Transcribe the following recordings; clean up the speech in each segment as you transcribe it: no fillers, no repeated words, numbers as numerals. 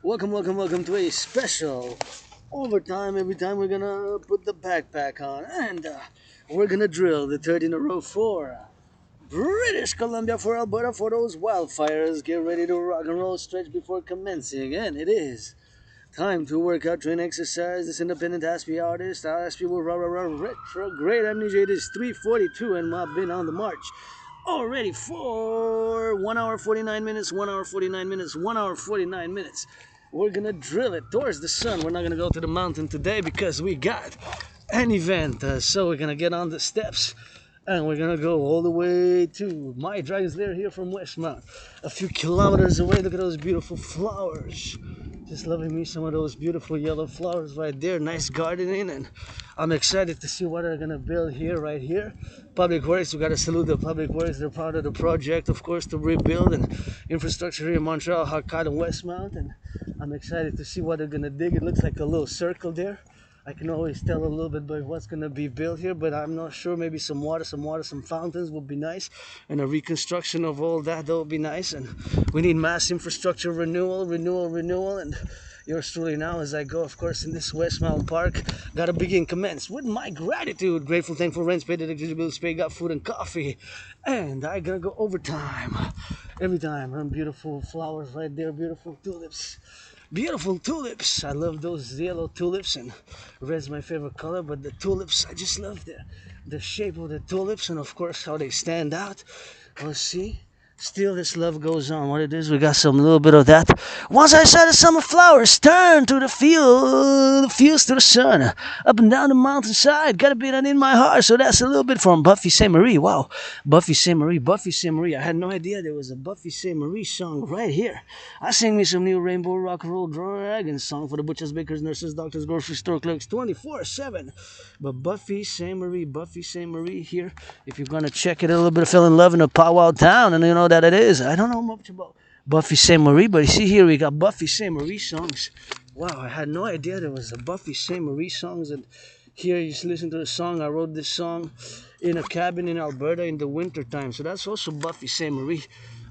Welcome to a special overtime. Every time we're gonna put the backpack on and we're gonna drill the third in a row for British Columbia, for Alberta, for those wildfires. Get ready to rock and roll, stretch before commencing, and it is time to work out, train, exercise. This independent Aspie artist, Aspie will retrograde amnesia. It is 3:42 and I've been on the march already for 1 hour 49 minutes, 1 hour 49 minutes, 1 hour 49 minutes. We're gonna drill it towards the sun. We're not gonna go to the mountain today because we got an event. So we're gonna get on the steps and we're gonna go all the way to my Dragon's Lair here from Westmount, a few kilometers away. Look at those beautiful flowers. Just loving me some of those beautiful yellow flowers right there. Nice gardening, and I'm excited to see what they're gonna build here, right here. Public Works, we gotta salute the Public Works. They're part of the project, of course, to rebuild and infrastructure here in Montreal, Harcade and Westmount, and I'm excited to see what they're gonna dig. It looks like a little circle there. I can always tell a little bit by what's going to be built here, but I'm not sure. Maybe some water, some fountains would be nice, and a reconstruction of all that would be nice. And we need mass infrastructure renewal, and yours truly now as I go, of course, in this West Mountain Park. Got to begin, commence with my gratitude. Grateful, thankful, rents paid, electricity bills paid, got food and coffee, and I gotta go overtime every time. And beautiful flowers right there, beautiful tulips. Beautiful tulips. I love those yellow tulips, and red's my favorite color, but the tulips, I just love the shape of the tulips, and of course how they stand out. Let's see. Still this love goes on. What it is, we got some little bit of that. Once I saw the summer flowers turn to the fields to the sun, up and down the mountainside, got a bit in my heart. So that's a little bit from Buffy Sainte-Marie. Wow, Buffy Sainte-Marie. I had no idea there was a Buffy Sainte-Marie song right here. I sing me some new Rainbow Rock&Roll Dragon song for the butchers, bakers, nurses, doctors, grocery store clerks, 24/7. But Buffy Sainte-Marie here. If you're gonna check it a little bit, fell in love in a powwow town, and you know that it is. I don't know much about Buffy Sainte-Marie, but you see here we got Buffy Sainte-Marie songs. Wow, I had no idea there was a Buffy Sainte-Marie songs, and here you just listen to the song. I wrote this song in a cabin in Alberta in the winter time, so that's also Buffy Sainte-Marie.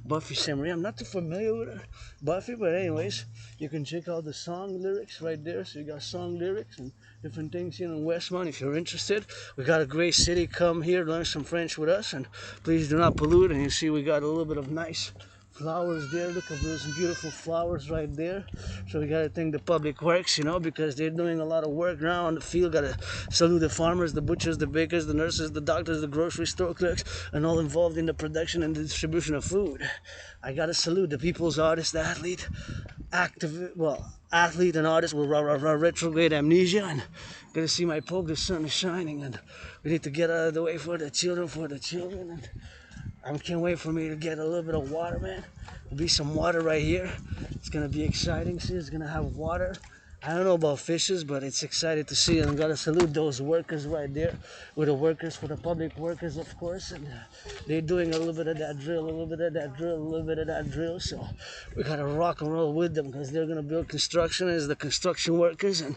Buffy Sainte-Marie. I'm not too familiar with her, Buffy, but anyways, you can check out the song lyrics right there. So you got song lyrics and different things here in Westmount if you're interested. We got a great city. Come here, learn some French with us, and please do not pollute. And you see we got a little bit of nice flowers there. Look at those beautiful flowers right there. So we gotta thank the Public Works, because they're doing a lot of work now on the field. Gotta salute the farmers, the butchers, the bakers, the nurses, the doctors, the grocery store clerks, and all involved in the production and the distribution of food. I gotta salute the people's artist, the athlete, athlete and artist with retrograde amnesia. And gonna see my Pope, the sun is shining, and we need to get out of the way for the children. And I can't wait for me to get a little bit of water, man. There'll be some water right here. It's gonna be exciting. See, it's gonna have water. I don't know about fishes, but it's exciting to see. And I'm gonna salute those workers right there, with the workers, for the Public Workers, of course. And they're doing a little bit of that drill, So we gotta rock and roll with them because they're gonna build construction as the construction workers. And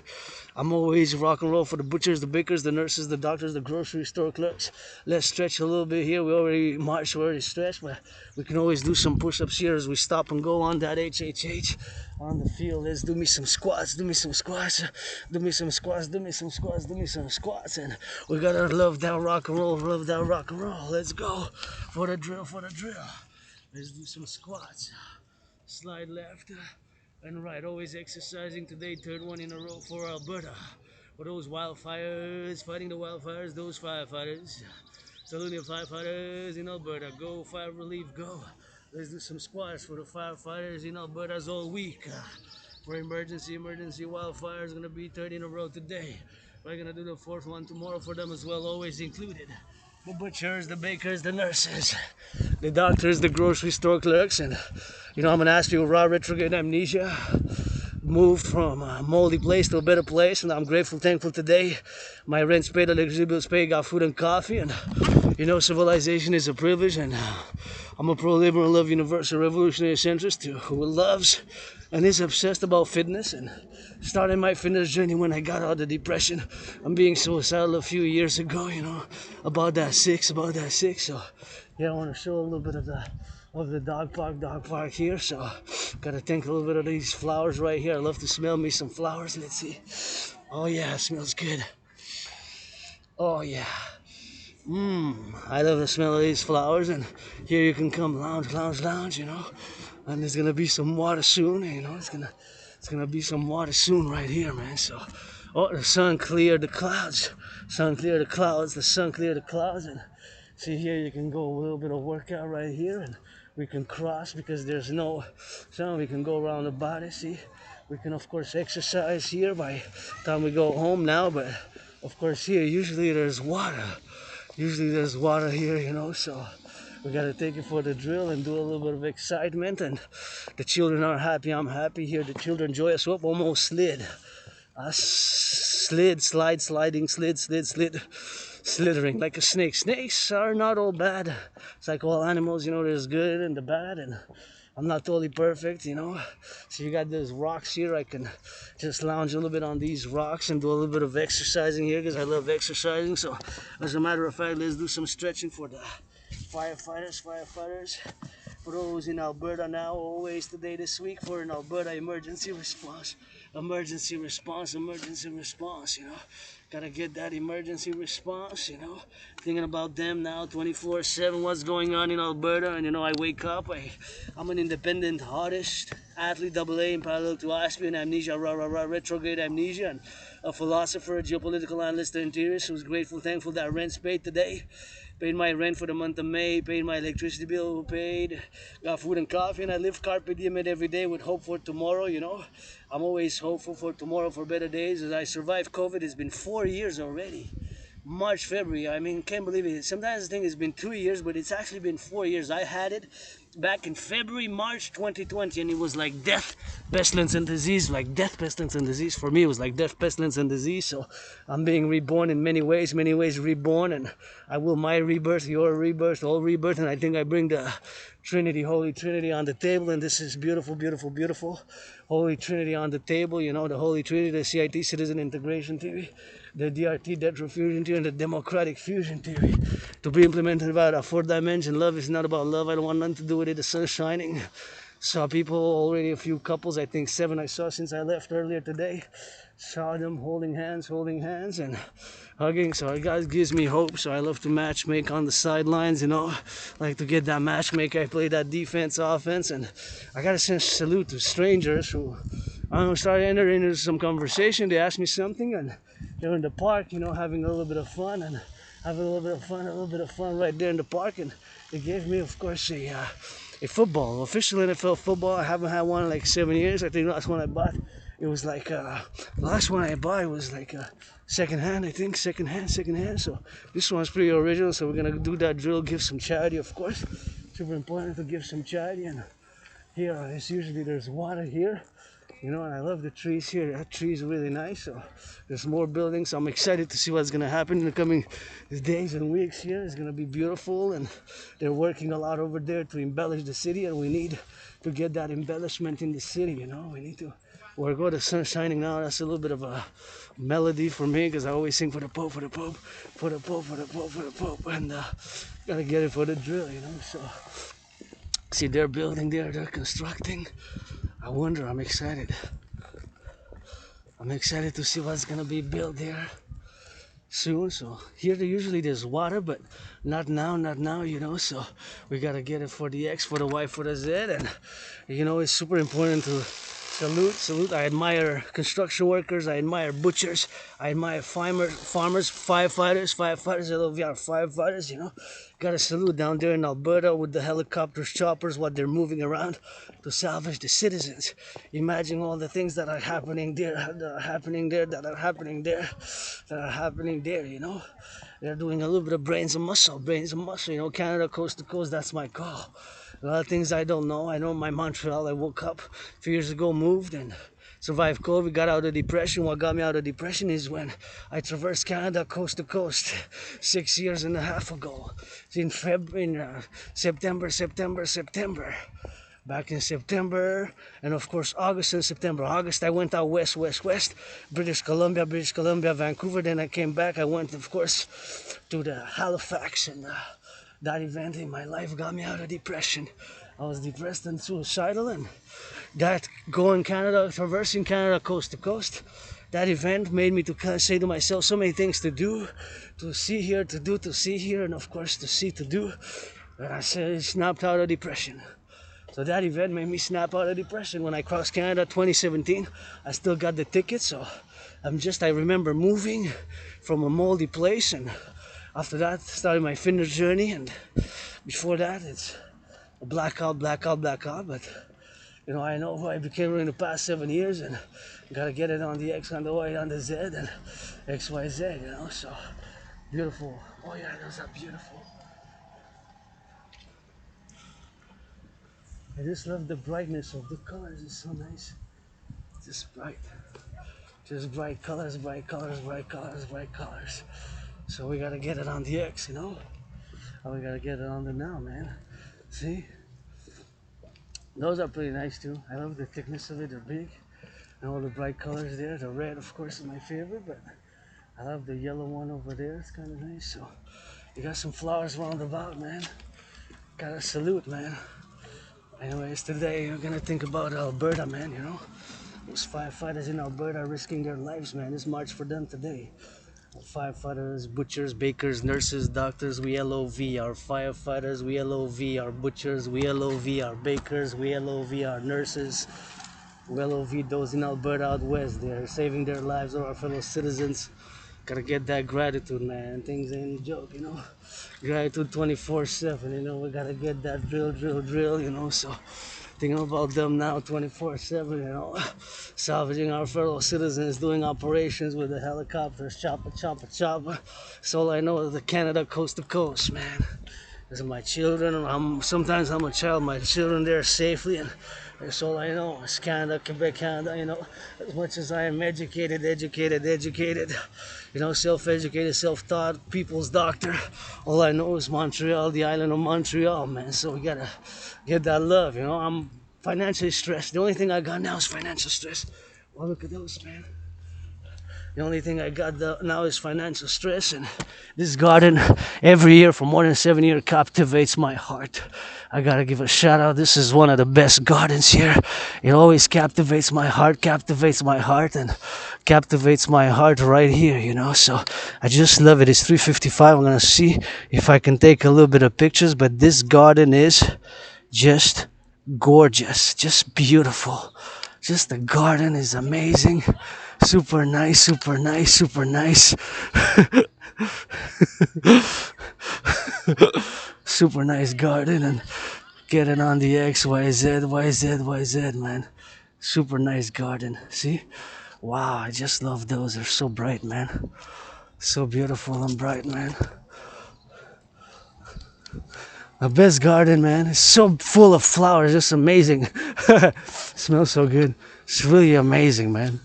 I'm always rock and roll for the butchers, the bakers, the nurses, the doctors, the grocery store clerks. Let's stretch a little bit here. We already marched, we already stretched, but we can always do some push-ups here as we stop and go on that HHH on the field. Let's do me some squats, and we gotta love that rock and roll, Let's go for the drill. Let's do some squats. Slide left and right, always exercising today, third one in a row for Alberta. For those wildfires, fighting the wildfires, those firefighters. Saluting the firefighters in Alberta. Go, fire relief, go. Let's do some squats for the firefighters in Alberta's all week. For emergency wildfires, gonna be 30 in a row today. We're gonna do the fourth one tomorrow for them as well, always included. The butchers, the bakers, the nurses, the doctors, the grocery store clerks, and I'm gonna ask you raw retrograde amnesia. Moved from a moldy place to a better place, and I'm grateful, thankful today. My rent's paid, electricity bills paid, got food and coffee, and civilization is a privilege, and I'm a pro-liberal, love universal, revolutionary centrist who loves and is obsessed about fitness, and started my fitness journey when I got out of depression. I'm being suicidal a few years ago, about that six. So yeah, I want to show a little bit of of the dog park here. So gotta think a little bit of these flowers right here. I love to smell me some flowers. Let's see. Oh yeah, it smells good. Oh yeah. I love the smell of these flowers, and here you can come lounge, you know. And there's gonna be some water soon, you know. It's gonna be some water soon right here, man. So, oh, the sun cleared the clouds. Sun cleared the clouds. The sun cleared the clouds, and see here you can go a little bit of workout right here, and we can cross because there's no sun. We can go around the body. See, we can of course exercise here by the time we go home now, but of course here usually there's water. Usually there's water here, you know, so we gotta take it for the drill and do a little bit of excitement. And the children are happy, I'm happy here. The children enjoy us. Whoop, almost slid. Sliding, slithering like a snake. Snakes are not all bad. It's like all animals, you know, there's good and the bad, and I'm not totally perfect, you know. So you got these rocks here. I can just lounge a little bit on these rocks and do a little bit of exercising here because I love exercising. So as a matter of fact, let's do some stretching for the firefighters. For those in Alberta now, always today this week for an Alberta emergency response, you know. Gotta get that emergency response, you know. Thinking about them now 24/7, what's going on in Alberta. And you know, I wake up, I'm an independent artist, athlete, AA in parallel to aspirin, amnesia, retrograde amnesia, and a philosopher, a geopolitical analyst, and interiorist who's grateful, thankful that rent's paid today. Paid my rent for the month of May, paid my electricity bill, got food and coffee, and I live carpe diem every day with hope for tomorrow, you know. I'm always hopeful for tomorrow, for better days. As I survived COVID, it's been 4 years already. March, February, I mean, can't believe it. Sometimes I think it's been 3 years, but it's actually been 4 years. I had it back in February, March 2020, and it was like death, pestilence, and disease. Like death, pestilence, and disease. For me, it was like death, pestilence, and disease. So I'm being reborn in many ways reborn, and I will my rebirth, your rebirth, all rebirth, and I think I bring the Trinity, Holy Trinity on the table, and this is beautiful, beautiful, beautiful. Holy Trinity on the table, you know, the Holy Trinity, the CIT, Citizen Integration Theory, the DRT, Debt Fusion Theory, and the Democratic Fusion Theory. To be implemented about a fourth dimension. Love is not about love. I don't want nothing to do with it. The sun's shining. Saw people already, a few couples, I think 7 I saw since I left earlier today. Saw them holding hands and hugging. So it guys gives me hope. So I love to match make on the sidelines, you know. Like to get that match make. I play that defense, offense, and I gotta send a salute to strangers who I don't know, started entering into some conversation. They asked me something, and they're in the park, you know, having a little bit of fun and having a little bit of fun right there in the park. And they gave me, of course, a football, official NFL football. I haven't had one in like 7 years. I think the last one I bought, it was like the last one I bought was like secondhand. I think secondhand. So this one's pretty original. So we're gonna do that drill, give some charity, of course. Super important to give some charity. And here is usually there's water here, you know, and I love the trees here. That tree is really nice. So there's more buildings. I'm excited to see what's gonna happen in the coming days and weeks here. It's gonna be beautiful, and they're working a lot over there to embellish the city, and we need to get that embellishment in the city, you know. We need to work. Oh, the sun's shining now. That's a little bit of a melody for me because I always sing for the Pope, and gotta get it for the drill, you know. So see, they're building there, they're constructing. I wonder, I'm excited to see what's gonna be built there soon. So here usually there's water, but not now, you know. So we gotta get it for the X, for the Y, for the Z. And you know, it's super important to salute. I admire construction workers, I admire butchers, I admire farmers, firefighters. I love our firefighters, you know. Gotta salute down there in Alberta with the helicopters, choppers, what they're moving around to salvage the citizens. Imagine all the things that are happening there, you know. They're doing a little bit of brains and muscle, you know. Canada coast to coast, that's my call. A lot of things I don't know. I know my Montreal, I woke up a few years ago, moved and survived COVID, got out of depression. What got me out of depression is when I traversed Canada coast to coast 6.5 years ago. In September. Back in September, and of course August and September. August I went out west, British Columbia, Vancouver. Then I came back. I went, of course, to the Halifax, and that event in my life got me out of depression. I was depressed and suicidal, and that going Canada, traversing Canada coast to coast, that event made me to say to myself so many things to do, to see here, to do, to see here, and of course to see, to do. And I said, snapped out of depression. So that event made me snap out of depression. When I crossed Canada 2017, I still got the ticket. So I remember moving from a moldy place, and after that started my fitness journey. And before that, it's a blackout. But I know who I became in the past 7 years, and gotta get it on the X, on the Y, on the Z, and XYZ. So beautiful. Oh yeah, those are beautiful. I just love the brightness of the colors. It's so nice. Just bright. Just bright colors, bright colors, bright colors, bright colors. So we gotta get it on the X, And we gotta get it on the now, man. See? Those are pretty nice too. I love the thickness of it. They're big. And all the bright colors there. The red, of course, is my favorite, but I love the yellow one over there. It's kind of nice. So you got some flowers round about, man. Gotta salute, man. Anyways, today we're gonna think about Alberta, man. Those firefighters in Alberta are risking their lives, man. This march for them today. Firefighters, butchers, bakers, nurses, doctors, we LOV. Our firefighters, we LOV. Our butchers, we LOV. Our bakers, we LOV. Our nurses, we LOV. Those in Alberta out west, they're saving their lives, or our fellow citizens. Gotta get that gratitude, man. Things ain't a joke, Gratitude 24/7, we gotta get that drill, So thinking about them now 24/7, salvaging our fellow citizens, doing operations with the helicopters, chopper. That's all I know is the Canada coast to coast, man. These are my children. Sometimes I'm a child. My children there safely, and that's all I know. It's Canada, Quebec, Canada. As much as I am educated, self-educated, self-taught, people's doctor. All I know is Montreal, the island of Montreal, man. So we gotta get that love. I'm financially stressed. The only thing I got now is financial stress. Well, look at those, man. The only thing I got now is financial stress, and this garden every year for more than 7 years captivates my heart. I gotta give a shout out. This is one of the best gardens here. It always captivates my heart, and captivates my heart right here, So I just love it. It's 3:55. I'm gonna see if I can take a little bit of pictures, but this garden is just gorgeous, just beautiful. Just the garden is amazing. Super nice. Super nice garden, and get it on the YZ, man. Super nice garden. See? Wow, I just love those. They're so bright, man. So beautiful and bright, man. The best garden, man. It's so full of flowers. Just amazing. Smells so good. It's really amazing, man.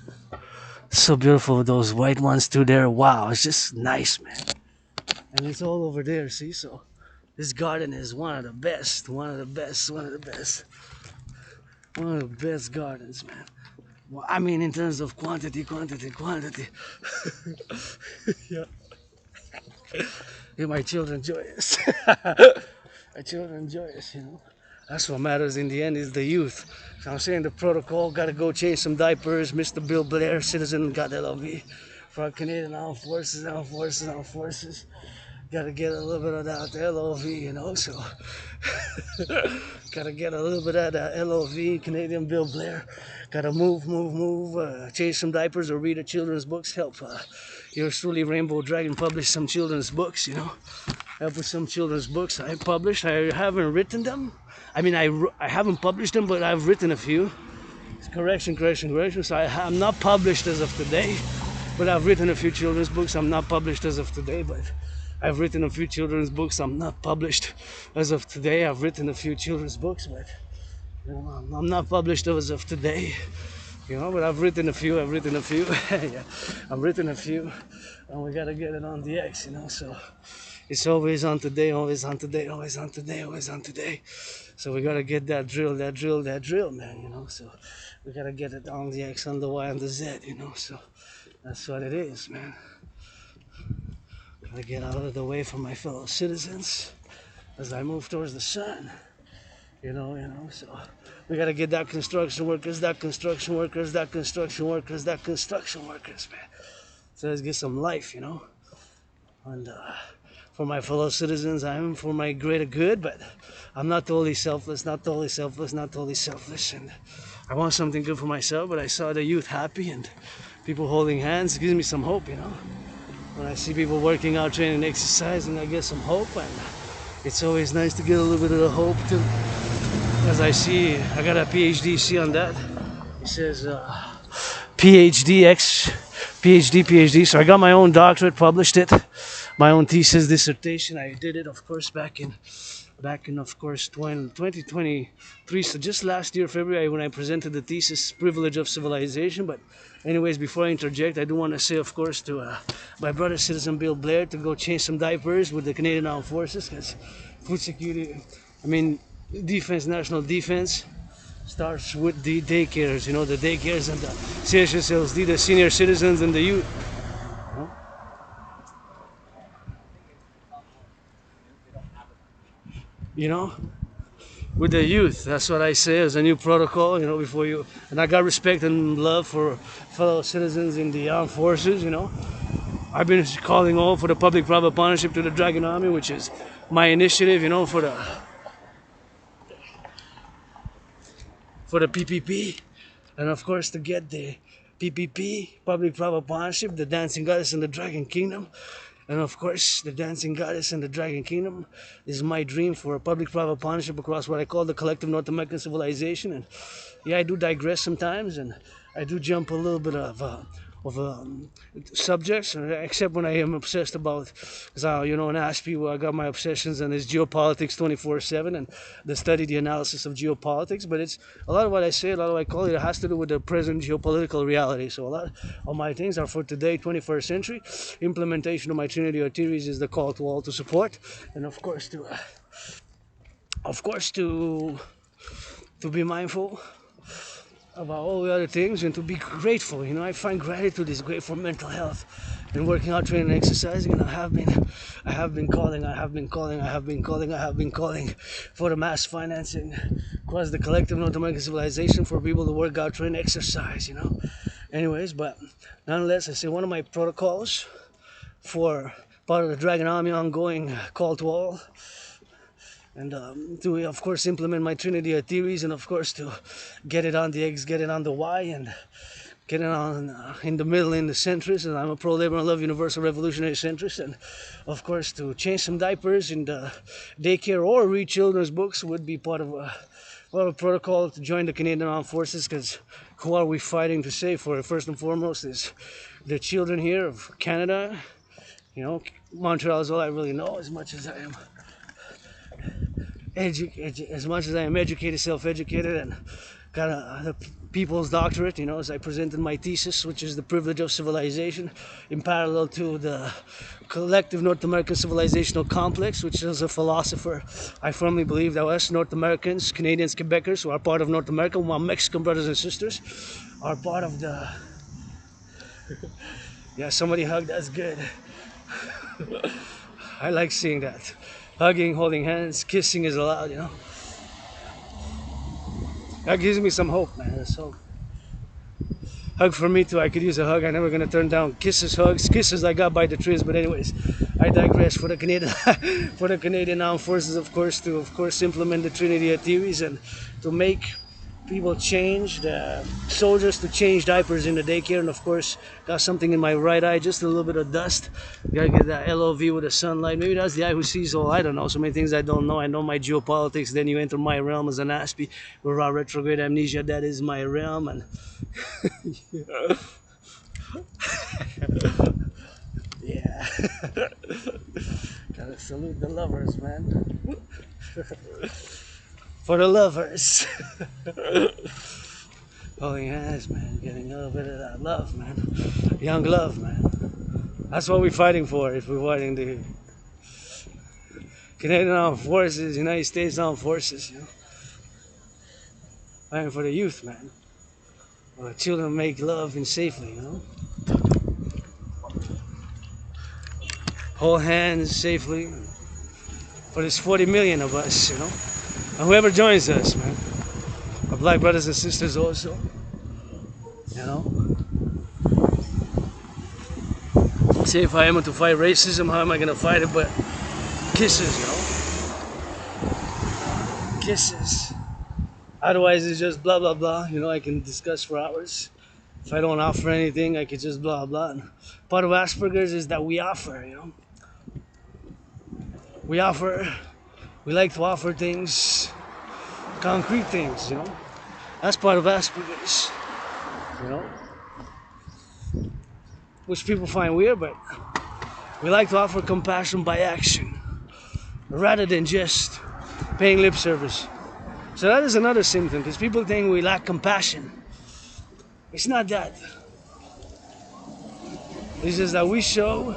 So beautiful with those white ones too there. Wow, it's just nice, man. And it's all over there, see? So this garden is one of the best gardens, man. Well, I mean, in terms of quantity. Yeah. Yeah, my children joyous. My children joyous. That's what matters in the end, is the youth. So I'm saying the protocol, gotta go change some diapers. Mr. Bill Blair, citizen, got LOV. For our Canadian Armed Forces. Gotta get a little bit of that LOV, so. Gotta get a little bit of that LOV, Canadian Bill Blair. Gotta move, change some diapers or read a children's books, help. Yours truly, Rainbow Dragon, publish some children's books, Help with some children's books I published. I haven't written them. I mean, I haven't published them, but I've written a few. Correction. So I'm not published as of today, but I've written a few children's books. I'm not published as of today, but I've written a few children's books. I'm not published as of today. I've written a few children's books, but I'm not published as of today. But I've written a few. Yeah, I've written a few, and we gotta get it on the X, So it's always on today, So we gotta get that drill, man. So we gotta get it on the X, on the Y, on the Z, So that's what it is, man. Gotta get out of the way from my fellow citizens as I move towards the sun. So we gotta get that construction workers, that construction workers, that construction workers, that construction workers, man. So let's get some life, and for my fellow citizens, I'm for my greater good, but I'm not totally selfless, not totally selfless, not totally selfish, and I want something good for myself, but I saw the youth happy and people holding hands. It gives me some hope, When I see people working out, training, exercising, I get some hope, and it's always nice to get a little bit of the hope too. As I see, I got a PhD, see on that? It says PhD. So I got my own doctorate, published it, my own thesis, dissertation. I did it, of course, back in of course 2023. So just last year, February, when I presented the thesis, Privilege of Civilization. But anyways, before I interject, I do want to say, of course, to my brother citizen Bill Blair to go change some diapers with the Canadian Armed Forces, because food security, defense, national defense starts with the daycares, the daycares and the CHSLD, the senior citizens and the youth. With the youth, that's what I say as a new protocol, before you. And I got respect and love for fellow citizens in the armed forces, I've been calling all for the public-private partnership to the Dragon Army, which is my initiative, for the PPP, and of course to get the PPP, public-private partnership, the Dancing Goddess and the Dragon Kingdom. And of course, the Dancing Goddess and the Dragon Kingdom is my dream for a public-private partnership across what I call the collective North American civilization. And yeah, I do digress sometimes, and I do jump a little bit of subjects, except when I am obsessed about, because in ASPE, where I got my obsessions and it's geopolitics 24/7 and the study, the analysis of geopolitics. But it's a lot of what I say, a lot of what I call it has to do with the present geopolitical reality. So a lot of my things are for today, 21st century. Implementation of my Trinity or theories is the call to all to support, and of course to be mindful about all the other things and to be grateful. I find gratitude is great for mental health and working out, training, and exercising. And I have been calling for the mass financing across the collective North American civilization for people to work out, train, exercise. Anyways, but nonetheless, I say one of my protocols for part of the Dragon Army ongoing call to all, and to of course implement my Trinity of theories, and of course to get it on the X, get it on the Y, and get it on in the middle, in the centrist. And I'm a pro-labor and love universal revolutionary centrist, and of course to change some diapers in the daycare or read children's books would be part of a protocol to join the Canadian Armed Forces, because who are we fighting to save for? First and foremost is the children here of Canada. Montreal is all I really know, as much as I am educated, self-educated, and got the people's doctorate, as I presented my thesis, which is the privilege of civilization, in parallel to the collective North American civilizational complex, which is a philosopher. I firmly believe that us North Americans, Canadians, Quebecers, who are part of North America, my Mexican brothers and sisters, are part of the... Yeah, somebody hugged, that's good. I like seeing that. Hugging, holding hands, kissing is allowed, That gives me some hope, man. So, hug for me too. I could use a hug. I'm never gonna turn down kisses, hugs, kisses I got by the trees. But anyways, I digress. For the Canadian Armed Forces, of course, to implement the Trinity of theories and to make people change, the soldiers to change diapers in the daycare. And of course, got something in my right eye, just a little bit of dust. Gotta get that LOV with the sunlight. Maybe that's the eye who sees all. I don't know. So many things I don't know. I know my geopolitics. Then you enter my realm as an ASPE. We're our retrograde amnesia. That is my realm. And yeah. Gotta salute the lovers, man. For the lovers. Holding hands, man. Getting a little bit of that love, man. Young love, man. That's what we're fighting for if we're fighting the Canadian Armed Forces, United States Armed Forces, Fighting for the youth, man. Where the children make love and safely, Hold hands safely. For this 40 million of us, And whoever joins us, man, our black brothers and sisters also, you know. Say if I am to fight racism, how am I gonna fight it? But kisses, you know, kisses. Otherwise, it's just blah blah blah. You know, I can discuss for hours. If I don't offer anything, I could just blah blah. And part of Asperger's is that we offer, you know. We offer. We like to offer things, concrete things, you know. That's part of Asperger's, you know. Which people find weird, but we like to offer compassion by action rather than just paying lip service. So that is another symptom, because people think we lack compassion. It's not that. It's just that we show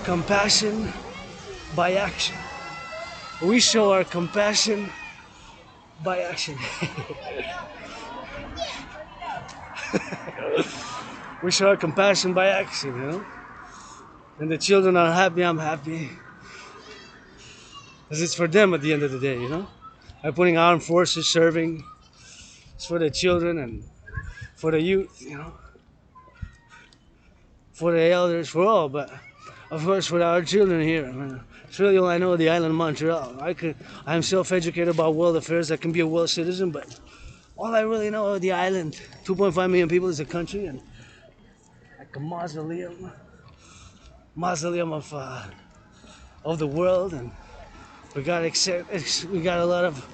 compassion by action. We show our compassion by action. We show our compassion by action, you know. And the children are happy, I'm happy. Because it's for them at the end of the day, you know. By putting armed forces serving, it's for the children and for the youth, you know. For the elders, for all, but of course for our children here. I mean, it's really all I know of the island of Montreal. I'm self-educated about world affairs. I can be a world citizen, but all I really know of the island, 2.5 million people, is a country, and like a mausoleum of the world, and we got a lot of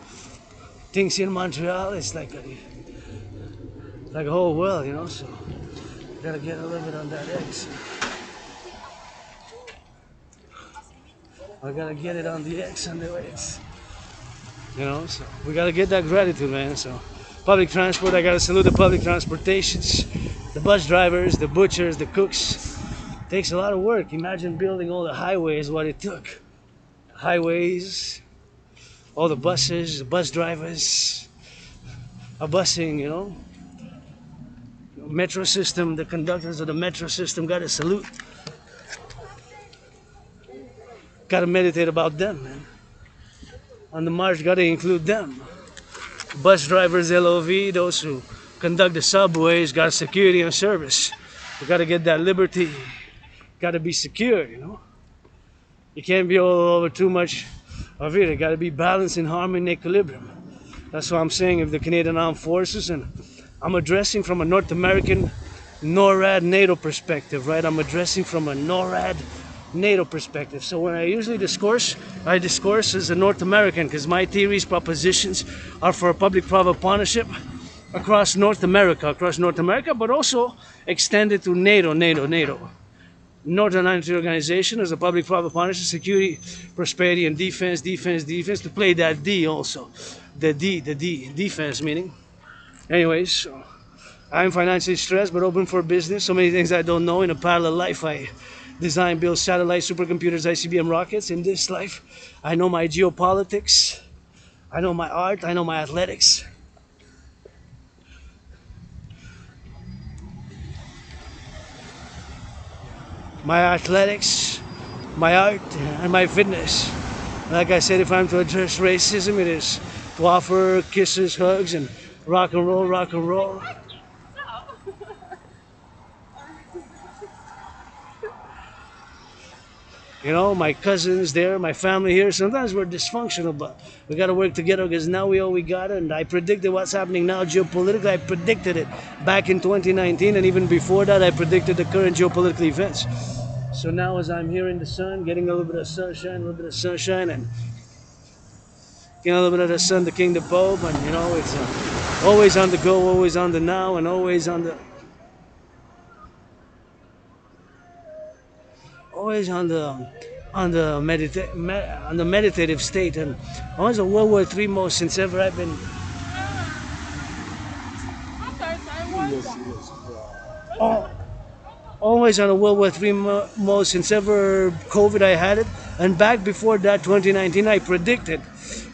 things here in Montreal. It's like a whole world, you know. So we gotta get a little bit on that X. I gotta get it on the X and the X, you know. So we gotta get that gratitude, man. So public transport, I gotta salute the public transportations, the bus drivers, the butchers, the cooks. It takes a lot of work. Imagine building all the highways, what it took. Highways, all the buses, the bus drivers, a busing, you know. Metro system, the conductors of the metro system, gotta salute. Gotta meditate about them, man. On the march, gotta include them. Bus drivers, LOV, those who conduct the subways, got security and service. We gotta get that liberty. Gotta be secure, you know. You can't be all over too much of it. It gotta be balanced in harmony and equilibrium. That's what I'm saying of the Canadian Armed Forces, and I'm addressing from a North American NORAD NATO perspective, right? I'm addressing from a NORAD NATO perspective. So when I usually discourse, I discourse as a North American, because my theories, propositions are for a public-private partnership across North America, but also extended to NATO. Northern Atlantic Organization as a public-private partnership, security, prosperity, and defense, to play that D also. The D, defense meaning. Anyways, so I'm financially stressed but open for business. So many things I don't know. In a parallel life, I design, build satellites, supercomputers, ICBM rockets. In this life, I know my geopolitics, I know my art, I know my athletics. My athletics, my art, and my fitness. Like I said, if I'm to address racism, it is to offer kisses, hugs, and rock and roll, rock and roll. You know, my cousins there, my family here, sometimes we're dysfunctional, but we got to work together because now we all we got. And I predicted what's happening now geopolitically. I predicted it back in 2019, and even before that, I predicted the current geopolitical events. So now as I'm here in the sun, getting a little bit of sunshine, and getting a little bit of the sun, the king, the pope, and you know, it's always on the go, always on the now, and always on the meditative state. And I was a World War III mode since ever I've been. Always on a World War III mode since ever COVID I had it. And back before that, 2019, I predicted,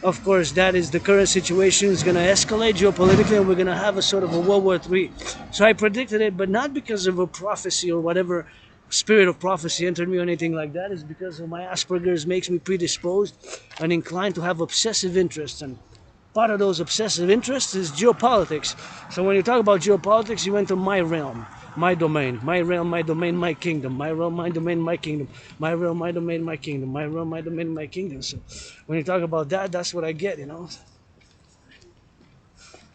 of course, that is the current situation is going to escalate geopolitically, and we're going to have a sort of a World War III. So I predicted it, but not because of a prophecy or whatever spirit of prophecy entered me or anything like that. Is because of my Asperger's makes me predisposed and inclined to have obsessive interests. And part of those obsessive interests is geopolitics. So when you talk about geopolitics, you enter my realm, my domain, my realm, my domain, my kingdom, my realm, my domain, my kingdom, my realm, my domain, my kingdom, my realm, my domain, my kingdom. So when you talk about that, that's what I get, you know.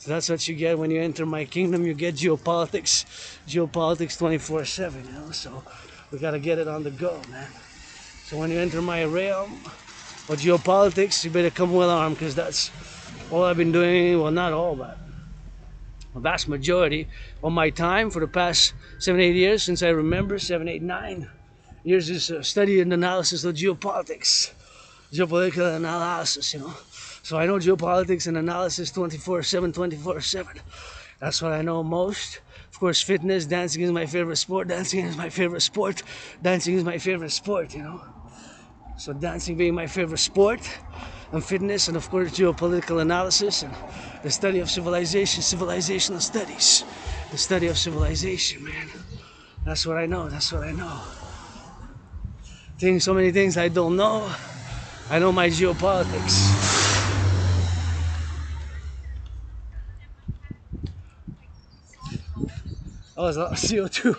So that's what you get when you enter my kingdom. You get geopolitics, geopolitics 24/7, you know. So we gotta get it on the go, man. So when you enter my realm or geopolitics, you better come well armed, because that's all I've been doing. Well, not all, but a vast majority of my time for the past 7-8 years, since I remember, 7, 8, 9 years, is study and analysis of geopolitics, geopolitical analysis, you know. So I know geopolitics and analysis 24/7, 24/7. That's what I know most. Of course, fitness, dancing is my favorite sport. Dancing is my favorite sport. Dancing is my favorite sport, you know. So dancing being my favorite sport, and fitness, and of course geopolitical analysis, and the study of civilization, civilizational studies, the study of civilization, man. That's what I know. That's what I know. So many things I don't know. I know my geopolitics. Oh, there's a lot of CO2.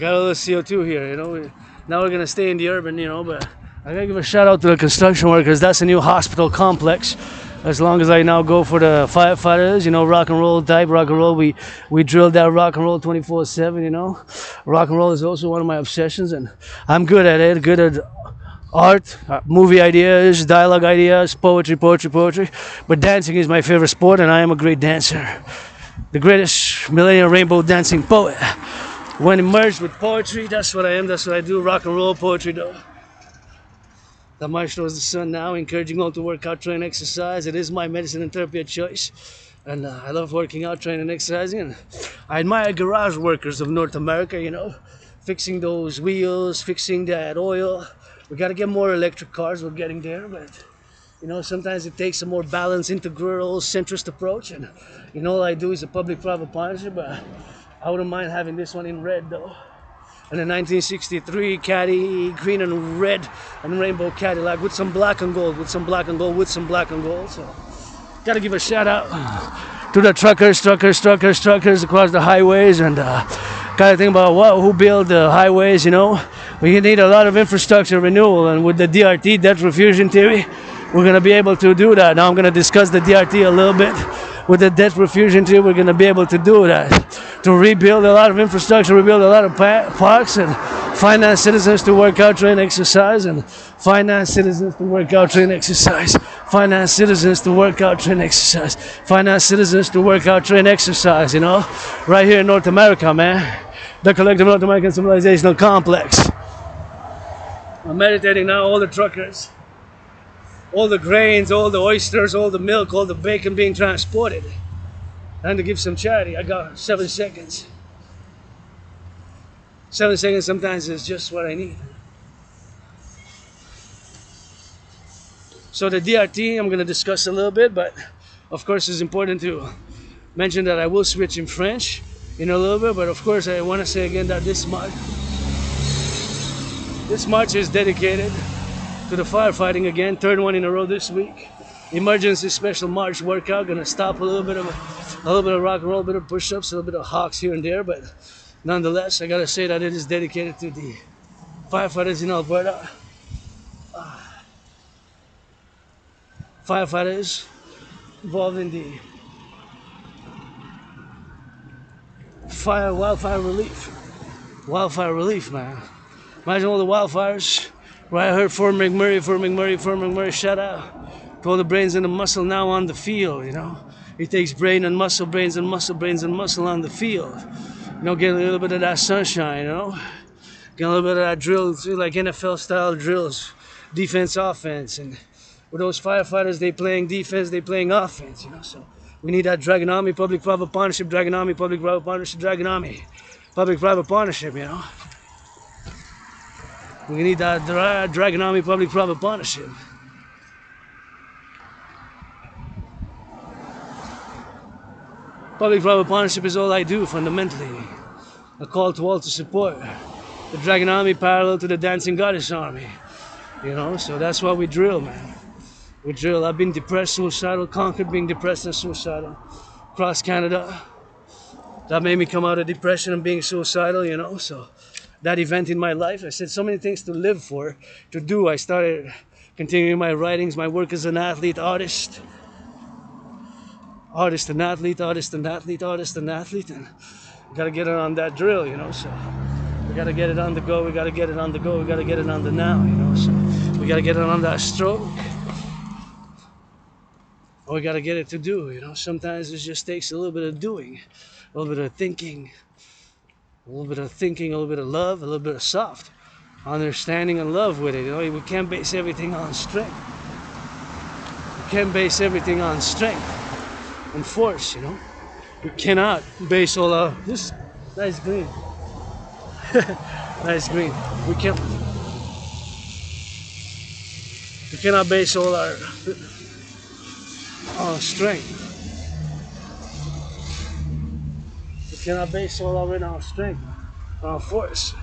Got a little CO2 here, you know. Now we're gonna stay in the urban, you know, but I gotta give a shout out to the construction workers. That's a new hospital complex. As long as I now go for the firefighters, you know, rock and roll type, rock and roll. We drilled that rock and roll 24/7, you know. Rock and roll is also one of my obsessions, and I'm good at it. Good at art, movie ideas, dialogue ideas, poetry. But dancing is my favorite sport, and I am a great dancer. The greatest millennial rainbow dancing poet. When merged with poetry, that's what I am, that's what I do. Rock and roll, poetry though. The march towards the sun now, encouraging all to work out, train, exercise. It is my medicine and therapy of choice. And I love working out, training, exercising. And I admire garage workers of North America, you know, fixing those wheels, fixing that oil. We got to get more electric cars. We're getting there, but you know, sometimes it takes a more balanced, integral, centrist approach. And you know, all I do is a public-private partnership, but I wouldn't mind having this one in red, though. And a 1963 Caddy, green and red and rainbow Cadillac with some black and gold, So, got to give a shout out to the truckers across the highways, and got to think about who built the highways, you know. We need a lot of infrastructure renewal, and with the DRT, debt refusion theory, we're going to be able to do that. Now I'm going to discuss the DRT a little bit. With the debt refusion theory, we're going to be able to do that. To rebuild a lot of infrastructure, rebuild a lot of parks, and finance citizens to work out, train, exercise, and finance citizens to work out, train, exercise. Finance citizens to work out, train, exercise. Finance citizens to work out, train, exercise, you know. Right here in North America, man. The Collective North American Civilizational Complex. I'm meditating now, all the truckers, all the grains, all the oysters, all the milk, all the bacon being transported. And to give some charity, I got 7 seconds. 7 seconds sometimes is just what I need. So the DRT I'm going to discuss a little bit, but of course it's important to mention that I will switch in French in a little bit, but of course I want to say again that this march is dedicated to the firefighting again, 3rd one in a row this week. Emergency special march workout, gonna stop a little bit of rock and roll, a bit of push-ups, a little bit of hawks here and there, but nonetheless, I gotta say that it is dedicated to the firefighters in Alberta. Firefighters involved in the wildfire relief, man. Imagine all the wildfires. Right, I heard Fort McMurray, shout out to all the brains and the muscle now on the field, you know. It takes brains and muscle on the field. You know, get a little bit of that sunshine, you know. Get a little bit of that drill, like NFL style drills, defense, offense. And with those firefighters, they playing defense, they playing offense, you know. So we need that Dragon Army, public-private partnership, Dragon Army, public-private partnership, you know. We need that Dragon Army public-private partnership. Public-private partnership is all I do, fundamentally. A call to all to support. The Dragon Army parallel to the Dancing Goddess Army. You know, so that's why we drill, man. We drill. I've been depressed, suicidal, conquered being depressed and suicidal. Across Canada. That made me come out of depression and being suicidal, you know, so that event in my life, I said so many things to live for, to do. I started continuing my writings, my work as an athlete, artist and athlete, and gotta get it on that drill, you know, so we gotta get it on the go, we gotta get it on the go, we gotta get it on the now, you know, so we gotta get it on that stroke. We gotta get it to do, you know. Sometimes it just takes a little bit of doing, a little bit of thinking, a little bit of love, a little bit of soft understanding and love with it. You know, we can't base everything on strength. We can't base everything on strength and force, you know. We cannot base all our this nice green. Nice green. We cannot base all our strength. We cannot base all our strength on force.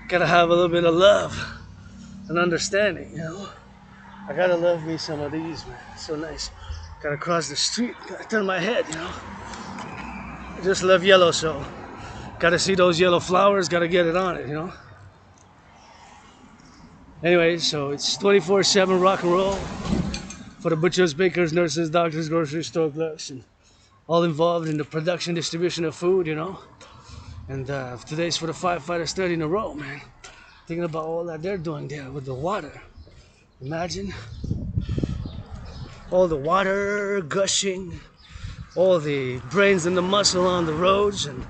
Gotta have a little bit of love and understanding, you know. I gotta love me some of these, man. It's so nice. Gotta cross the street, gotta turn my head, you know. I just love yellow, so gotta see those yellow flowers, gotta get it on it, you know. Anyway, so it's 24/7 rock and roll for the butchers, bakers, nurses, doctors, grocery store clerks, and all involved in the production, distribution of food, you know. And today's for the firefighters 30 in a row, man. Thinking about all that they're doing there with the water. Imagine all the water gushing, all the brains and the muscle on the roads. And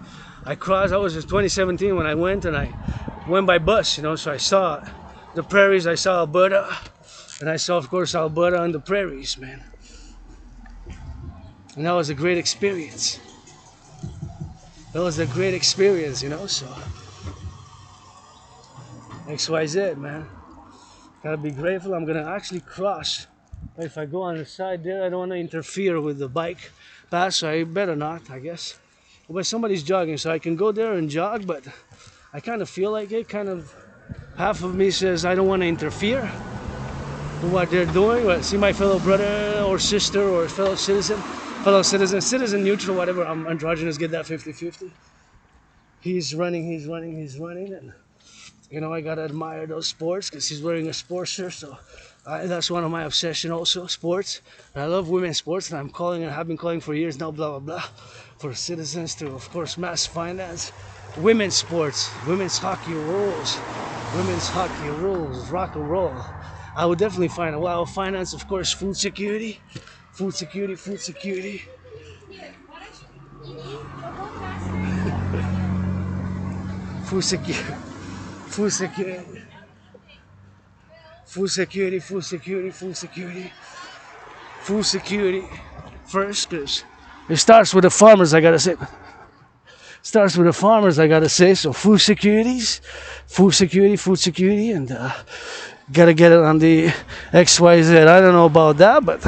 I was in 2017 when I went, and I went by bus, you know, so I saw the prairies, I saw Alberta, and I saw, of course, Alberta and the prairies, man. And that was a great experience. That was a great experience, you know, so XYZ, man. Gotta be grateful. I'm gonna actually cross. If I go on the side there, I don't want to interfere with the bike path, so I better not, I guess. But somebody's jogging, so I can go there and jog, but I kind of feel like it. Kind of half of me says I don't want to interfere with what they're doing. But see my fellow brother or sister or fellow citizen, citizen neutral, whatever. I'm androgynous, get that 50-50. He's running, and you know, I gotta admire those sports because he's wearing a sports shirt, so that's one of my obsession also, sports. And I love women's sports, and have been calling for years now, blah, blah, blah, for citizens to, of course, mass finance. Women's sports, women's hockey rules, rock and roll. I would definitely find a while finance, of course, food security. Food security. Food security, first, because it starts with the farmers, I gotta say. So food security, and gotta get it on the XYZ. I don't know about that, but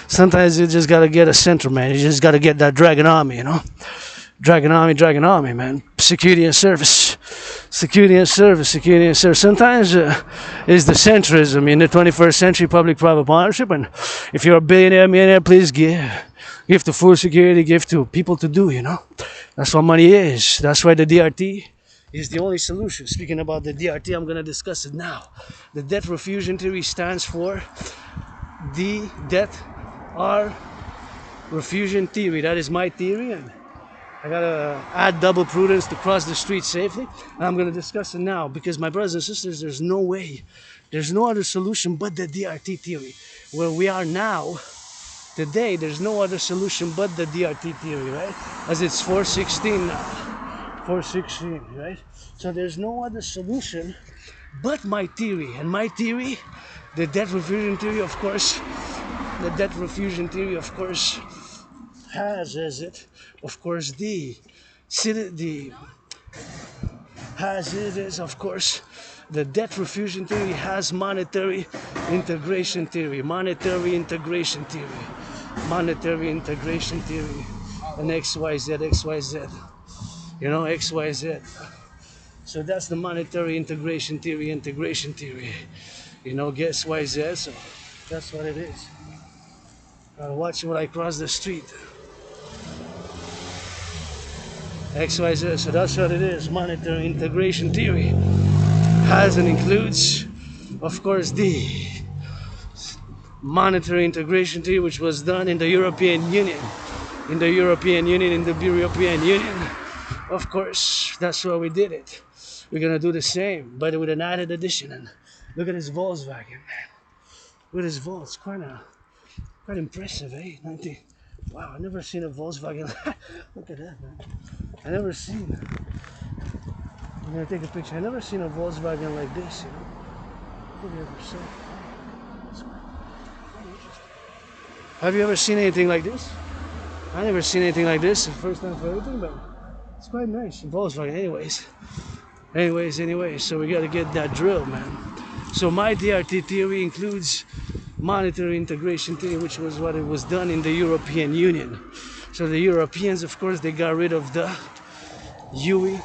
sometimes you just gotta get a center, man. You just gotta get that Dragon Army, you know. Dragon Army, man. Security and service. Sometimes is the centrism in the 21st century public-private partnership. And if you're a billionaire, millionaire, please give to food security, give to people to do, you know. That's what money is. That's why the DRT is the only solution. Speaking about the DRT, I'm going to discuss it now. The debt refusion theory stands for D, debt, R, refusion theory. That is my theory, and I gotta add double prudence to cross the street safely. And I'm gonna discuss it now because, my brothers and sisters, there's no other solution but the DRT theory. Where we are now, today, there's no other solution but the DRT theory, right? As it's 416 now. 416, right? So there's no other solution but my theory. And my theory, the debt refusion theory, of course, has has it is, of course, the debt refusion theory has monetary integration theory, monetary integration theory, monetary integration theory, and XYZ, XYZ, you know, XYZ. So that's the monetary integration theory, you know, guess YZ, so that's what it is. I'll watch when I cross the street. XYZ, so that's what it is. Monetary integration theory has and includes, of course, the monetary integration theory, which was done in the European Union. In the European Union, of course, that's why we did it. We're gonna do the same, but with an added addition. And look at this Volkswagen, man. Look at this Volks, quite impressive, eh? 90. Wow, I never seen a Volkswagen. Look at that, man. I never seen. I'm gonna take a picture. I never seen a Volkswagen like this, you know. Have you ever seen? It's quite interesting. Have you ever seen anything like this? I never seen anything like this. It's the first time for everything, but it's quite nice. Volkswagen, anyways. So we gotta get that drill, man. So my DRT theory includes monetary integration theory, which was what it was done in the European Union. So the Europeans, of course, they got rid of the UE,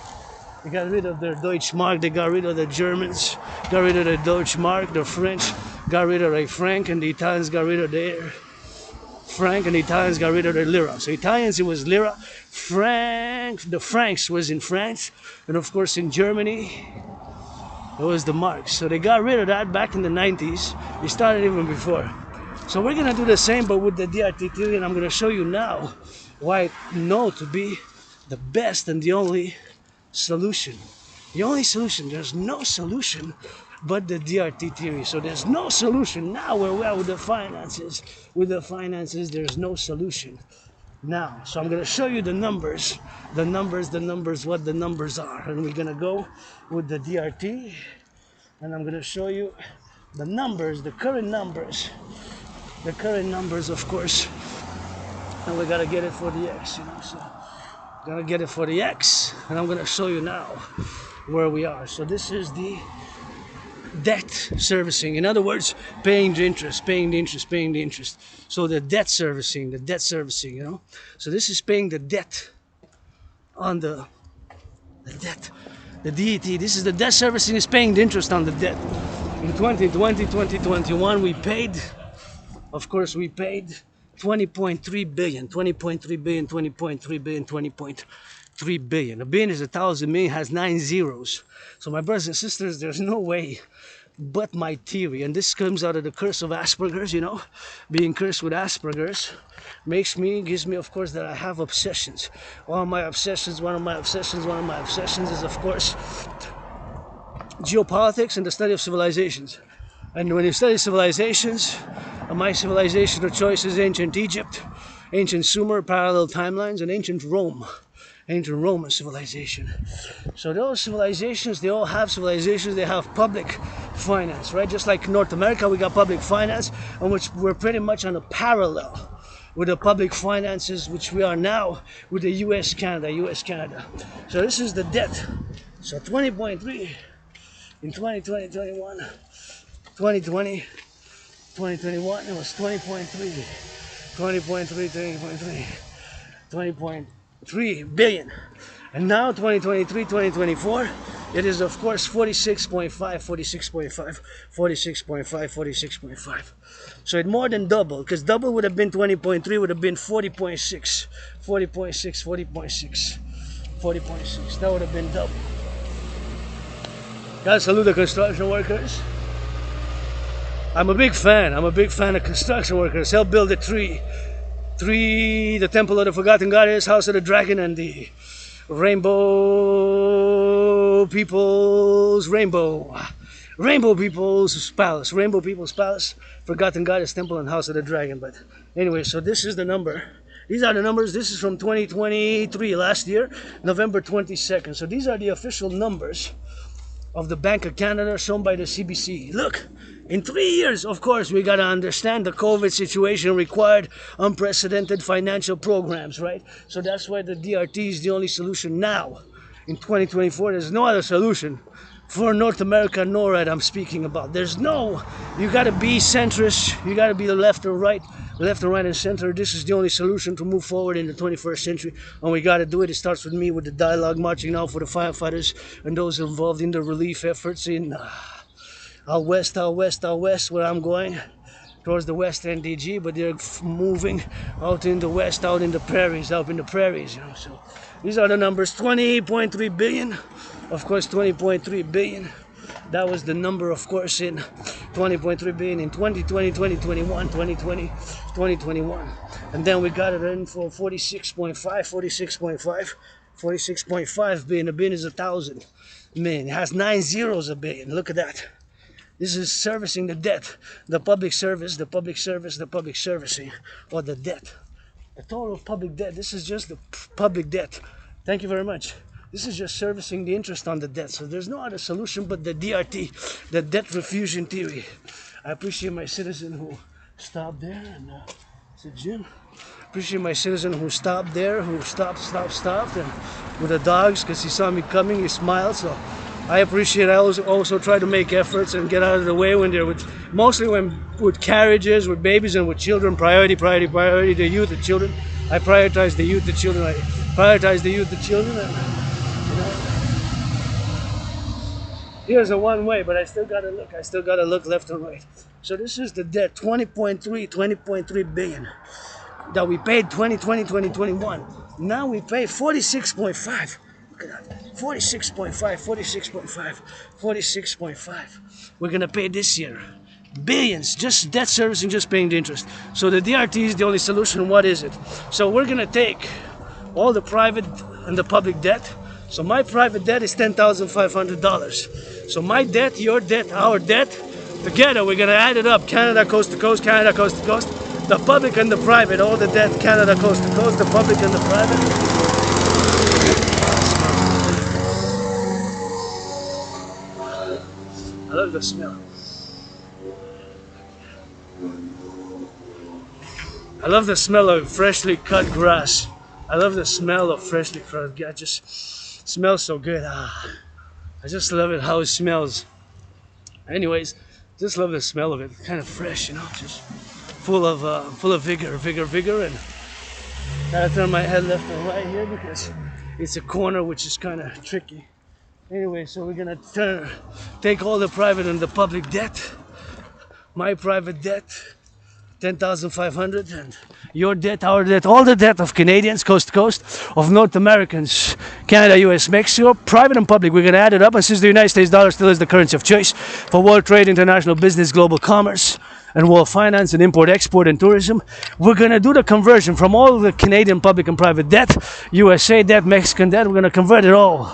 they got rid of their Deutschmark, they got rid of the Germans, got rid of the Deutschmark, the French got rid of their franc, and the Italians got rid of their franc, and the Italians got rid of their lira. So Italians, it was lira, franc, the francs was in France, and of course in Germany, it was the marks. So they got rid of that back in the 90s. They started even before. So we're gonna do the same, but with the DRT theory, and I'm gonna show you now why I know to be the best and the only solution. The only solution, there's no solution but the DRT theory. So there's no solution now where we are with the finances. With the finances, there's no solution now. So I'm gonna show you the numbers, what the numbers are. And we're gonna go with the DRT, and I'm gonna show you the numbers, the current numbers, of course. And we gotta get it for the X, you know. So gotta get it for the X, and I'm gonna show you now where we are. So this is the debt servicing. In other words, paying the interest. So the debt servicing, you know. So this is paying the debt on the debt. The DET, this is the debt servicing, is paying the interest on the debt. In 2020, 2021, we paid 20.3 billion. A billion is 1,000 million, has 9 zeros. So my brothers and sisters, there's no way but my theory, and this comes out of the curse of Asperger's, you know, being cursed with Asperger's gives me, of course, that I have obsessions. One of my obsessions is, of course, geopolitics and the study of civilizations. And when you study civilizations, my civilization of choice is ancient Egypt, ancient Sumer, parallel timelines, and ancient Roman civilization. So those civilizations, they all have civilizations, they have public finance, right? Just like North America, we got public finance, and which we're pretty much on a parallel with the public finances which we are now with the US Canada. So this is the debt. So 20.3 in 2020, 2021, it was 20.3, 20.3 billion. And now 2023, 2024, it is of course 46.5. So it more than double, because double would have been 20.3, would have been 40.6. That would have been double. Gotta salute the construction workers. I'm a big fan of construction workers. Help build the tree, the Temple of the Forgotten Goddess, House of the Dragon, and the Rainbow People's Palace, Forgotten Goddess Temple, and House of the Dragon. But anyway, so this is the number. These are the numbers. This is from 2023, last year, November 22nd. So these are the official numbers of the Bank of Canada shown by the CBC. Look, in 3 years, of course, we got to understand the COVID situation required unprecedented financial programs, right? So that's why the DRT is the only solution now. in 2024. There's no other solution for North America, NORAD I'm speaking about. There's no, you gotta be centrist, you gotta be the left or right and center. This is the only solution to move forward in the 21st century, and we gotta do it. It starts with me, with the dialogue, marching now for the firefighters and those involved in the relief efforts in out west, where I'm going, towards the west NDG, but they're moving out in the west, out in the prairies, you know. So these are the numbers. 28.3 billion, of course. 20.3 billion, that was the number, of course, in 20.3 billion in 2020, 2021, 2020, 2021. And then we got it in for 46.5 billion. A billion is 1,000 million. It has 9 zeros a billion. Look at that. This is servicing the debt, the public servicing, or the debt. The total public debt. This is just the public debt. Thank you very much. This is just servicing the interest on the debt. So there's no other solution but the DRT, the debt refusion theory. I appreciate my citizen who stopped there, and it's a Jim. Appreciate my citizen who stopped there, who stopped, and with the dogs, because he saw me coming, he smiled. So I appreciate. I also try to make efforts and get out of the way when they're mostly with carriages, with babies, and with children. Priority, the youth, the children. I prioritize the youth, the children. And, you know, here's a one way, but I still gotta look left and right. So this is the debt, 20.3 billion that we paid 2020, 2021. Now we pay 46.5. Look at that. 46.5. We're gonna pay this year. Billions, just debt servicing, just paying the interest. So the DRT is the only solution. What is it? So we're gonna take all the private and the public debt. So my private debt is $10,500. So my debt, your debt, our debt, together we're gonna add it up. Canada coast to coast, Canada coast to coast. The public and the private, all the debt, Canada coast to coast, the public and the private. I love the smell. I love the smell of freshly cut grass. I love the smell of freshly cut grass. It just smells so good. I just love it how it smells. Anyways, just love the smell of it. Kind of fresh, you know, just full of vigor, and gotta turn my head left and right here because it's a corner which is kind of tricky. Anyway, so we're gonna take all the private and the public debt. My private debt, 10,500, and your debt, our debt, all the debt of Canadians, coast to coast, of North Americans, Canada, US, Mexico, private and public. We're gonna add it up, and since the United States dollar still is the currency of choice for world trade, international business, global commerce, and world finance and import, export, and tourism, we're gonna do the conversion from all the Canadian public and private debt, USA debt, Mexican debt. We're gonna convert it all.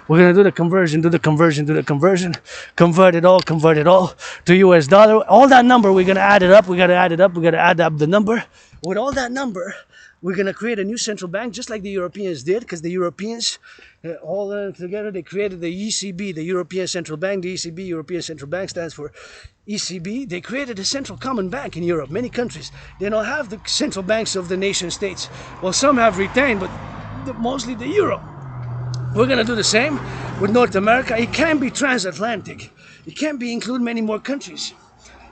We're gonna do the conversion, convert it all to US dollar. All that number, we're gonna add it up. We gotta add up the number. With all that number, we're gonna create a new central bank, just like the Europeans did, because the Europeans, all together, they created the ECB, the European Central Bank. The ECB, European Central Bank, stands for ECB. They created a central common bank in Europe. Many countries, they don't have the central banks of the nation states. Well, some have retained, but mostly the euro. We're gonna do the same with North America. It can be transatlantic. It can include many more countries.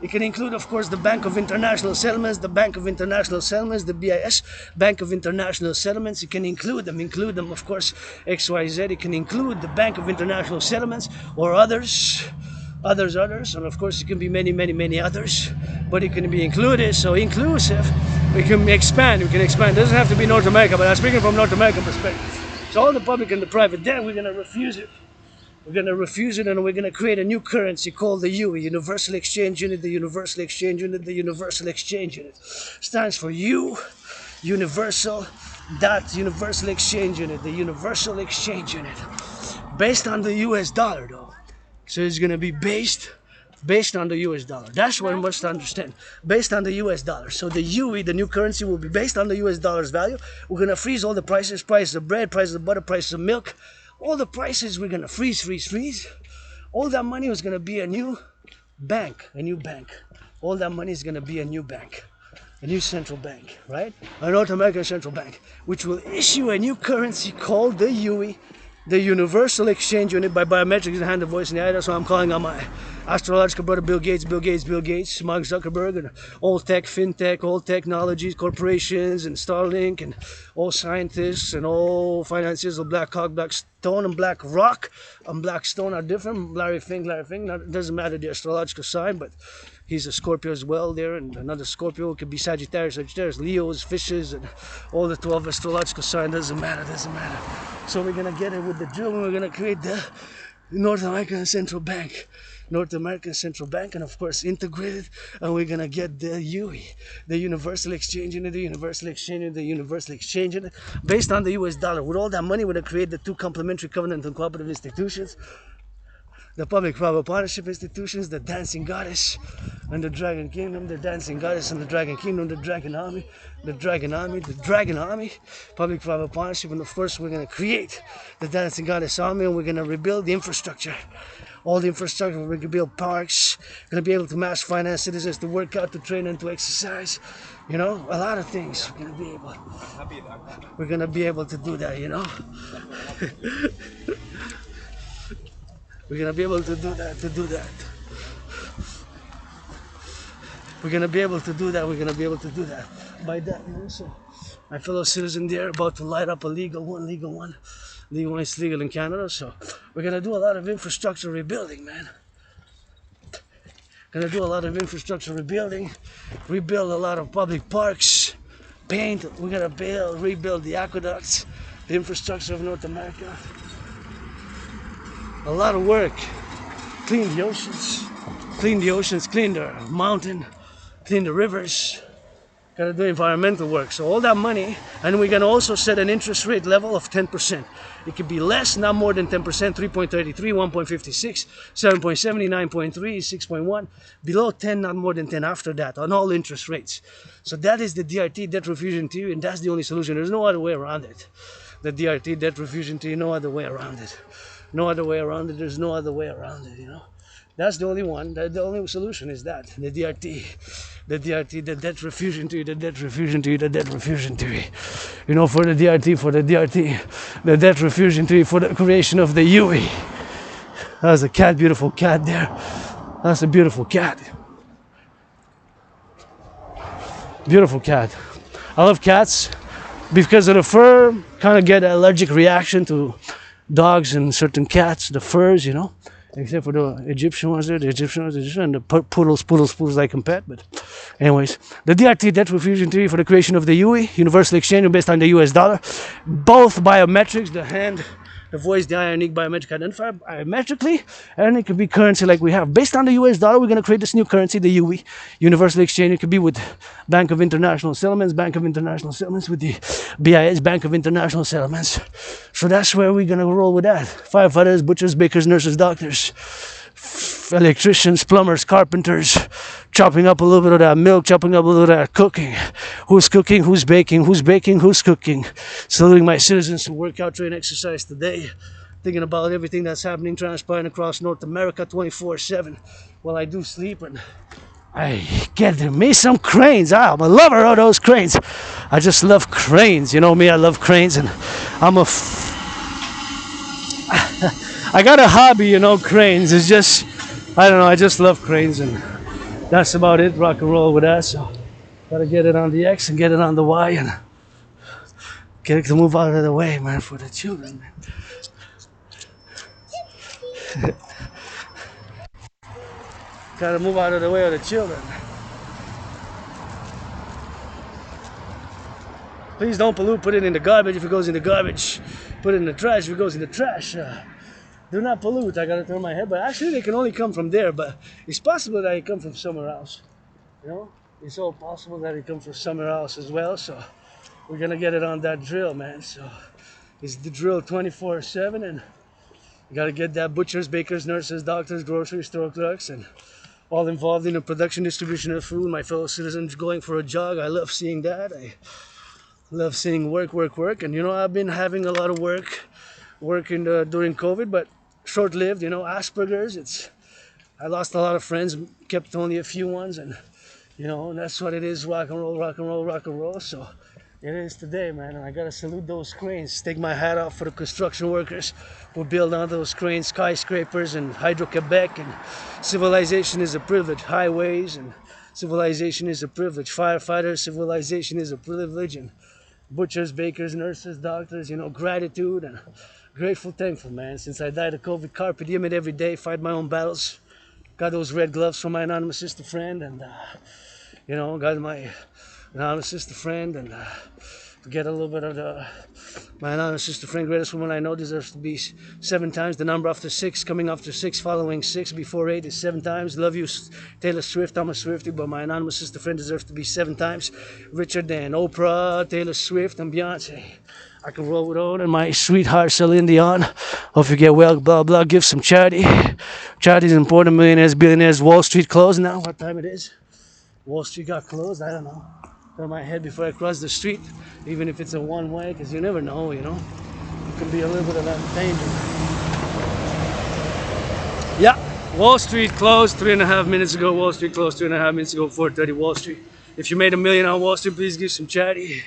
It can include, of course, the Bank of International Settlements, the BIS, Bank of International Settlements. It can include them, of course, XYZ. It can include the Bank of International Settlements or others, and of course it can be many others, but it can be included. So inclusive, we can expand. It doesn't have to be North America, but I'm speaking from North American perspective. So all the public and the private debt, we're gonna refuse it. And we're going to create a new currency called the UE, Universal Exchange Unit. The Universal Exchange Unit stands for Universal Exchange Unit, the Universal Exchange Unit. Based on the US dollar, though. So it's going to be based on the US dollar. That's what you must understand. Based on the US dollar. So the UE, the new currency, will be based on the US dollar's value. We're going to freeze all the prices of bread, prices of butter, prices of milk. All the prices we're going to freeze. All that money was going to be a new bank. All that money is going to be a new bank. A new central bank, right? A North American central bank, which will issue a new currency called the UE, the universal exchange unit by biometrics in hand, the voice, and the eye. That's why I'm calling on my astrological brother Bill Gates, Mark Zuckerberg, and all tech, fintech, all technologies, corporations, and Starlink, and all scientists, and all financiers of Black Hawk, Black Stone, and Black Rock, and Black Stone are different. Larry Fink. Now, it doesn't matter the astrological sign, but he's a Scorpio as well there, and another Scorpio could be Sagittarius, Leos, Fishes, and all the 12 astrological signs. Doesn't matter. So we're gonna get it with the drill, and we're gonna create the North American Central Bank, and of course integrated, and we're gonna get the UE, the Universal Exchange Unit, based on the US dollar. With all that money, we're gonna create the two complementary covenant and cooperative institutions, the public-private partnership institutions, the Dancing Goddess and the Dragon Kingdom, the Dancing Goddess and the Dragon Kingdom, the Dragon Army, public-private partnership. And first, we're going to create the Dancing Goddess Army, and we're going to rebuild the infrastructure. All the infrastructure, we're going to build parks, we're going to be able to mass finance citizens to work out, to train, and to exercise. You know, a lot of things we're going to be able to do that, you know. We're gonna be able to do that. We're gonna be able to do that. By that, you know, so my fellow citizen there about to light up a legal one. Legal one is legal in Canada, so we're gonna do a lot of infrastructure rebuilding, man. Rebuild a lot of public parks, paint. We're gonna rebuild the aqueducts, the infrastructure of North America. A lot of work. Clean the oceans, clean the mountain, clean the rivers. Gotta do environmental work. So all that money, and we're gonna also set an interest rate level of 10%. It could be less, not more than 10%, 3.33, 1.56, 7.70, 9.3, 6.1. Below 10, not more than 10 after that, on all interest rates. So that is the DRT, debt refusion theory, and that's the only solution. There's no other way around it. The DRT, debt refusion theory, no other way around it. There's no other way around it, you know. That's the only one. The only solution is that. The DRT, the debt refusion theory, You know, for the DRT, the debt refusion theory, for the creation of the UE. That's a cat, beautiful cat there. That's a beautiful cat. Beautiful cat. I love cats because of the fur. Kind of get an allergic reaction to dogs and certain cats, the furs, you know, except for the Egyptian ones there, and the poodles I can pet. But anyways, the DRT, debt refusion theory, for the creation of the UE, universal exchange based on the US dollar, both biometrics, the hand, the voice, the eye, unique biometric identifier, biometrically, and it could be currency like we have. Based on the US dollar, we're going to create this new currency, the UE, universal exchange. It could be with Bank of International Settlements, with the BIS, Bank of International Settlements. So that's where we're going to roll with that. Firefighters, butchers, bakers, nurses, doctors, electricians, plumbers, carpenters, chopping up a little bit of that milk, chopping up a little bit of that cooking. Who's cooking? Who's baking? Who's baking? Who's cooking? Saluting my citizens who work out, train, exercise today. Thinking about everything that's happening, transpiring across North America 24/7. While I do sleep, and I get me some cranes. I'm a lover of those cranes. I just love cranes. You know me, I love cranes, and I got a hobby, you know, cranes. It's just, I don't know, I just love cranes, and that's about it. Rock and roll with that. So gotta get it on the X and get it on the Y, and get it to move out of the way, man, for the children, man. Gotta move out of the way of the children. Please don't pollute. Put it in the garbage if it goes in the garbage. Put it in the trash if it goes in the trash. Do not pollute. I gotta turn my head, but actually they can only come from there. But it's possible that it come from somewhere else. You know, it's all possible that it comes from somewhere else as well. So we're gonna get it on that drill, man. So it's the drill 24/7, and you gotta get that butchers, bakers, nurses, doctors, grocery store clerks, and all involved in the production, distribution of food. My fellow citizens going for a jog. I love seeing that. I love seeing work. And you know, I've been having a lot of working during COVID, but short-lived. You know, Asperger's. I lost a lot of friends, kept only a few ones, and you know, that's what it is. Rock and roll. So It is today, man, and I gotta salute those cranes. Take my hat off for the construction workers who build on those cranes, skyscrapers and Hydro-Quebec. And civilization is a privilege. Highways and civilization is a privilege. Firefighters, civilization is a privilege. And butchers, bakers, nurses, doctors, gratitude and grateful, thankful, man. Since I died of COVID, carpe diem it every day, fight my own battles. Got those red gloves from my anonymous sister friend, and got my anonymous sister friend, and to get a little bit of my anonymous sister friend, greatest woman I know, deserves to be 7 times. The number after 6, coming after 6, following 6, before 8 is 7 times. Love you, Taylor Swift. I'm a Swiftie, but my anonymous sister friend deserves to be 7 times richer than Oprah, Taylor Swift, and Beyonce. I can roll with all and my sweetheart Celine Dion. Hope you get well, blah blah. Give some charity. Charity is important. Millionaires, billionaires. Wall Street closed now. What time it is? Wall Street got closed. I don't know. Turn my head before I cross the street, even if it's a one-way, because you never know. It can be a little bit of that danger. Yeah, Wall Street closed 3.5 minutes ago. Wall Street closed 3.5 minutes ago. 4:30 Wall Street. If you made $1 million on Wall Street, please give some charity.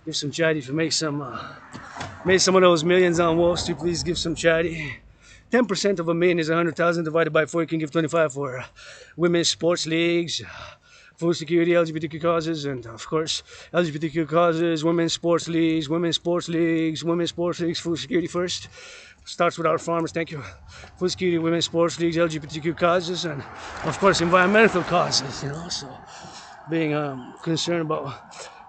Give some charity. If you made some of those millions on Wall Street, please give some charity. 10% of $1 million is 100,000 divided by 4. You can give 25 for women's sports leagues, food security, LGBTQ causes, and of course, LGBTQ causes, women's sports leagues, food security first. Starts with our farmers, thank you. Food security, women's sports leagues, LGBTQ causes, and of course, environmental causes, so being concerned about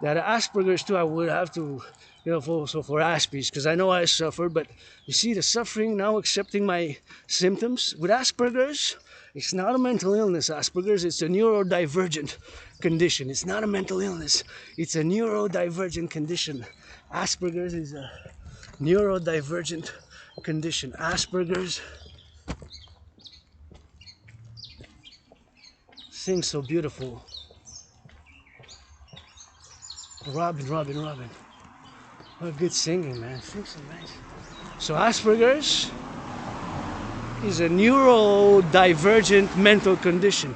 that. Asperger's too, I would have to, for Aspies, because I know I suffer, but you see the suffering now, accepting my symptoms. With Asperger's, it's not a mental illness, Asperger's, it's a neurodivergent condition. It's not a mental illness, it's a neurodivergent condition. Asperger's is a neurodivergent condition. Asperger's sings so beautiful. Robin. What good singing, man. Sings so nice. So Asperger's is a neurodivergent mental condition.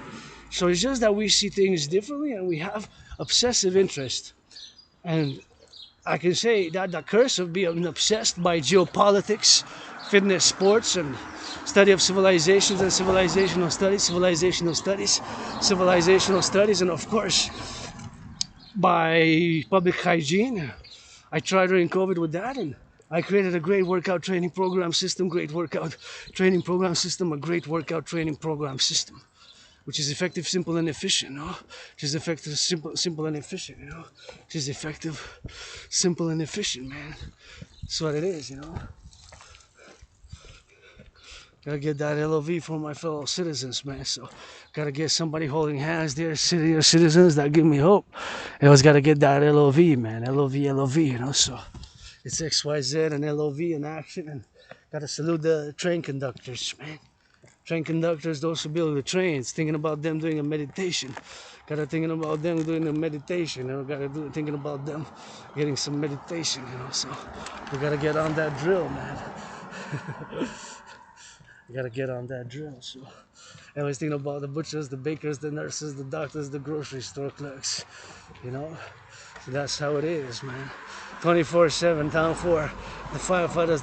So it's just that we see things differently and we have obsessive interest. And I can say that the curse of being obsessed by geopolitics, fitness, sports, and study of civilizations and civilizational studies, and of course, by public hygiene. I tried during COVID with that, and I created a great workout training program system, a great workout training program system, which is effective, simple, and efficient, Which is effective, simple, and efficient, Which is effective, simple, and efficient, man. That's what it is, Gotta get that LOV for my fellow citizens, man. So, gotta get somebody holding hands there, citizens that give me hope. I always gotta get that LOV, man. LOV, So, it's XYZ and LOV in action. And gotta salute the train conductors, man. Train conductors, those who build the trains, thinking about them doing a meditation. Thinking about them doing a meditation, thinking about them getting some meditation, So, we gotta get on that drill, man. You gotta get on that drill. So I was thinking about the butchers, the bakers, the nurses, the doctors, the grocery store clerks. So that's how it is, man. 24/7, town 4. The firefighters.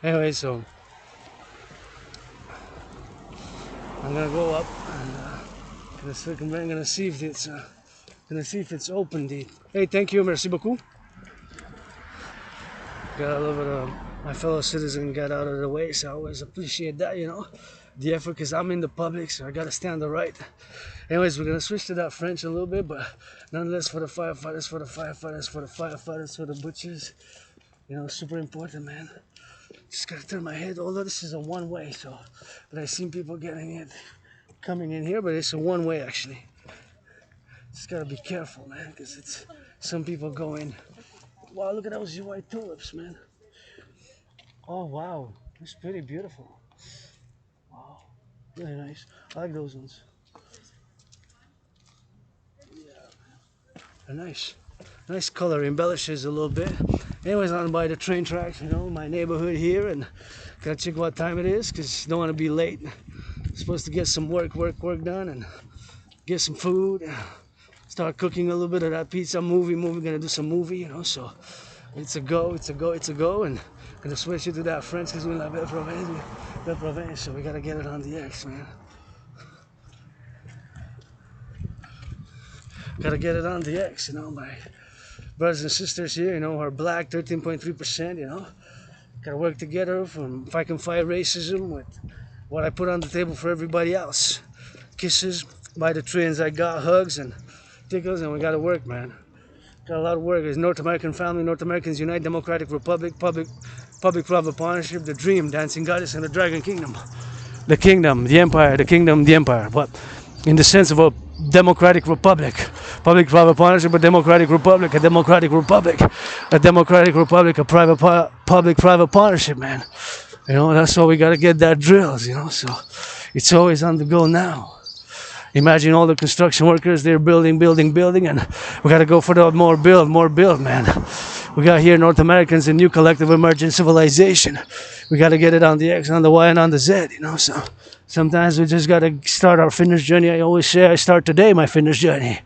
Anyway, so I'm gonna go up and gonna see if it's open. Hey, thank you, merci beaucoup. Got a little bit of my fellow citizen got out of the way, so I always appreciate that, the effort, because I'm in the public, so I gotta stand the right. Anyways, we're gonna switch to that French a little bit, but nonetheless, for the firefighters, for the butchers, super important, man. Just gotta turn my head, although this is a one-way, but I've seen people coming in here, but it's a one-way actually. Just gotta be careful, man, because it's some people go in. Wow, look at those white tulips, man. Oh wow, that's pretty beautiful. Wow, really nice. I like those ones. They're nice. Nice color, embellishes a little bit. Anyways, on by the train tracks, you know, my neighborhood here, and gotta check what time it is, because don't want to be late. Supposed to get some work done and get some food. Start cooking a little bit of that pizza movie. Gonna do some movie, you know, so it's a go, and gonna switch it to that French because we love Belle Province, so we gotta get it on the X, man. Gotta get it on the X, you know, my brothers and sisters here, you know, are black, 13.3%, you know. Gotta work together if I can fight racism with what I put on the table for everybody else. Kisses by the trains I got, hugs and tickles, and we gotta work, man. Got a lot of work. There's North American family, North Americans Unite, Democratic Republic, public-private partnership, the dream, dancing goddess, and the dragon kingdom. The kingdom, the empire, the kingdom, the empire. But in the sense of a democratic republic, public-private partnership, a democratic republic, a democratic republic, a democratic republic, a public-private partnership, man. You know, that's why we gotta get that drills, you know, so it's always on the go now. Imagine all the construction workers, they're building, and we gotta go for the more build, man. We got here North Americans, a new collective emergent civilization. We gotta get it on the X, on the Y, and on the Z, you know, so sometimes we just gotta start our fitness journey. I always say I start today my fitness journey.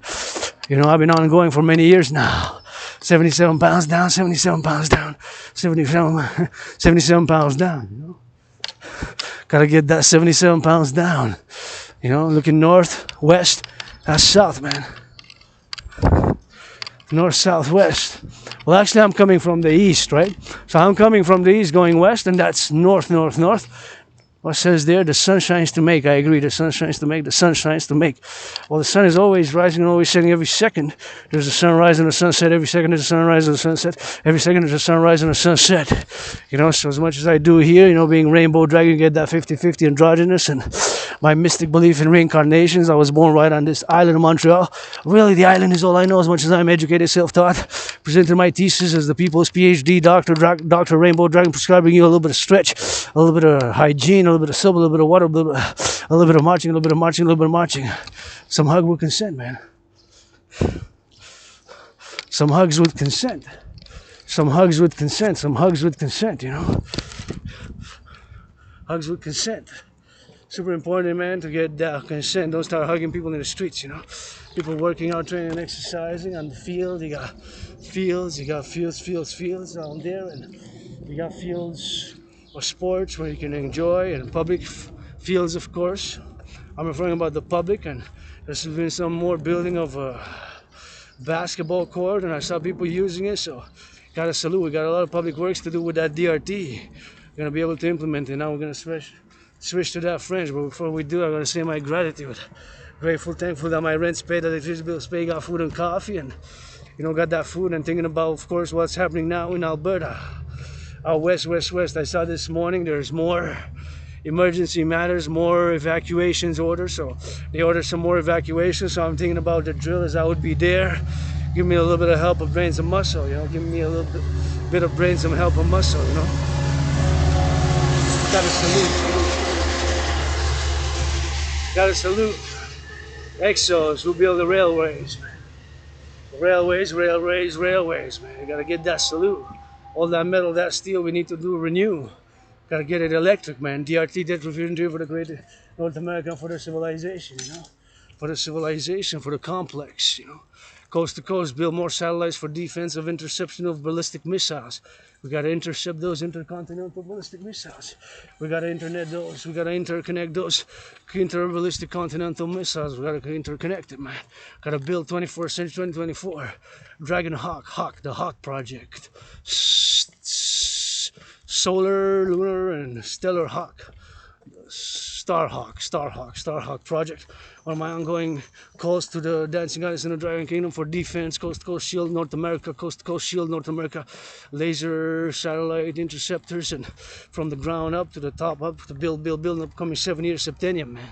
You know, I've been ongoing for many years now. 77 pounds down, 77 pounds down, 77 pounds down, you know. Gotta get that 77 pounds down. You know, looking north, west, that's south, man. North, south, west. Well, actually, I'm coming from the east, right? So I'm coming from the east going west, and that's north, north, north. What says there? The sun shines to make. I agree. The sun shines to make. The sun shines to make. Well, the sun is always rising and always setting every second. There's a sunrise and a sunset. Every second there's a sunrise and a sunset. Every second there's a sunrise and a sunset. You know, so as much as I do here, you know, being rainbow dragon, get that 50-50 androgynous, and my mystic belief in reincarnations. I was born right on this island of Montreal. Really, the island is all I know, as much as I'm educated, self-taught. Presented my thesis as the people's PhD Dr. Rainbow Dragon, prescribing you a little bit of stretch, a little bit of hygiene, a little bit of soap, a little bit of water, a little bit of marching, a little bit of marching, a little bit of marching. Some hug with consent, man. Some hugs with consent. Some hugs with consent. Some hugs with consent, you know. Hugs with consent. Super important, man, to get consent. Don't start hugging people in the streets, you know. People working out, training, and exercising on the field. You got fields down there, and you got fields of sports where you can enjoy, and public fields, of course. I'm referring about the public, and there's been some more building of a basketball court, and I saw people using it, so gotta salute. We got a lot of public works to do with that DRT. We're gonna be able to implement it. Now we're gonna switch to that French, but before we do, I'm gonna say my gratitude. Grateful, thankful that my rent's paid, that the electricity bill's paid, got food and coffee, and you know, got that food, and thinking about, of course, what's happening now in Alberta. Out west. I saw this morning there's more emergency matters, more evacuations orders, so they ordered some more evacuations, so I'm thinking about the drill as I would be there. Give me a little bit of help of brains and muscle, you know, give me a little bit of brains and help of muscle, you know. Gotta salute Exos who build the railways, man. Railways, man. You gotta get that salute. All that metal, that steel, we need to do renew. Gotta get it electric, man. DRT, Debt Refugee for the great North American, for the civilization, you know. For the civilization, for the complex, you know. Coast to coast, build more satellites for defense of interception of ballistic missiles. We gotta intercept those intercontinental ballistic missiles. We gotta internet those. We gotta interconnect those inter-ballistic continental missiles. We gotta interconnect it, man. Gotta build 21st century 2024. Dragon Hawk, the Hawk project. Solar, lunar, and stellar Hawk. Starhawk project. One of my ongoing calls to the dancing goddess in the Dragon Kingdom for defense, coast to coast shield North America, coast to coast shield North America, laser satellite interceptors, and from the ground up to the top up to build upcoming 7-year Septennium, man.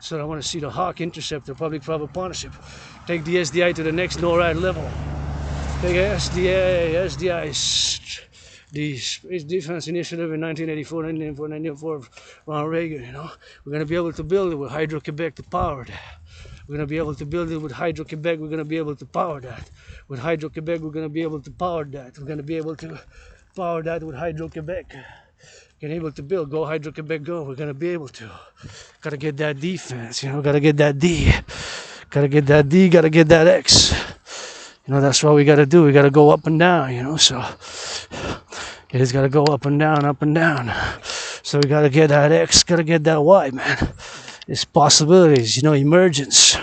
So I want to see the Hawk interceptor, public-private partnership, take the SDI to the next NORAD level. Take SDI, the Space Defense Initiative in 1984, Ronald Reagan, you know. We're going to be able to build it with Hydro-Quebec to power that. We're going to be able to build it with Hydro-Quebec, we're going to be able to power that. With Hydro-Quebec, we're going to be able to power that. We're going to be able to power that with Hydro-Quebec. We're able to build, go Hydro-Quebec, go. We're going to be able to. Got to get that defense, you know, got to get that D. Got to get that D, got to get that X. You know, that's what we got to do. We got to go up and down, you know, so it has got to go up and down, up and down. So we got to get that X, got to get that Y, man. It's possibilities, you know, emergence.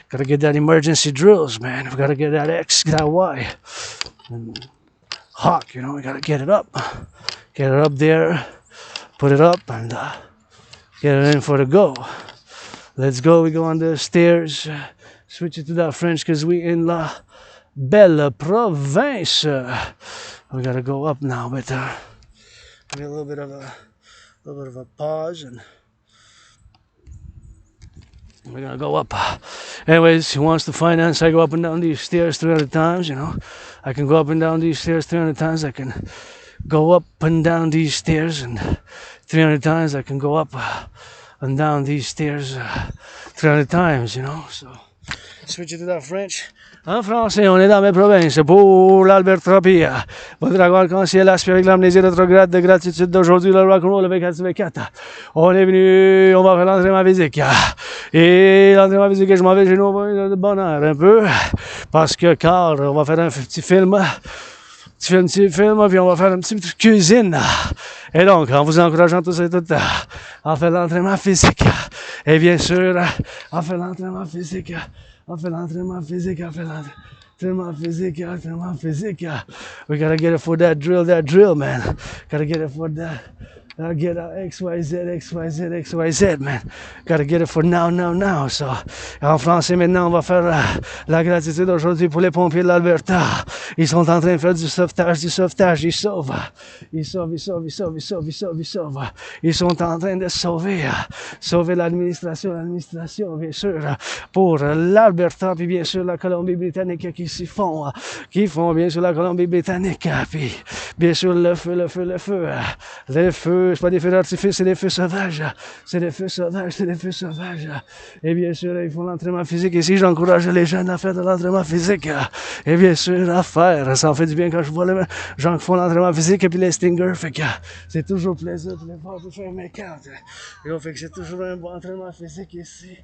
Got to get that emergency drills, man. We got to get that X, that Y. And Hawk, you know, we got to get it up. Get it up there, put it up, and get it in for the go. Let's go. We go on the stairs. Switch it to that French because we in la belle province. We gotta go up now, but give me a little bit of a pause, and we're gonna go up. Anyways, he wants to finance. I go up and down these stairs 300 times. You know, I can go up and down these stairs 300 times. I can go up and down these stairs, and 300 times I can go up and down these stairs 300 times. You know, so. Switch it to that French. En français, on est dans mes provinces pour l'Albertropie. Votre arc-en-ciel aspire avec l'amnésie rétrograde de gratitude d'aujourd'hui, le Rock&Roll avec 4. On est venu, on va faire l'entraînement physique. Et l'entraînement physique, je m'en vais chez nous de bonheur un peu. Parce que, car, on va faire un petit film. Puis on va faire une petite cuisine. Et donc, en vous encourageant tous et toutes à faire l'entraînement physique. Et bien sûr, à faire l'entraînement physique. On fait l'entraînement physique, on fait l'entraînement physique, entraînement physique. We gotta get it for that drill, man. Gotta get it for that. Get XYZ, man. Gotta get it for now. So, en français, maintenant, on va faire la gratitude aujourd'hui pour les pompiers de l'Alberta. Ils sont en train de faire du sauvetage. Ils sauvent. Ils sont en train de sauver l'administration, bien sûr, pour l'Alberta, puis bien sûr la Colombie-Britannique qui font bien sûr la Colombie-Britannique, puis bien sûr le feu. C'est pas des feux d'artifice, c'est des feux sauvages. Et bien sûr, ils font l'entraînement physique. Ici, j'encourage les jeunes à faire de l'entraînement physique. Et bien sûr, à faire. Ça en fait du bien quand je vois les gens qui font l'entraînement physique et puis les stingers. Fait que c'est toujours plaisir de les voir pour faire mes cartes. Et on fait que c'est toujours un bon entraînement physique ici.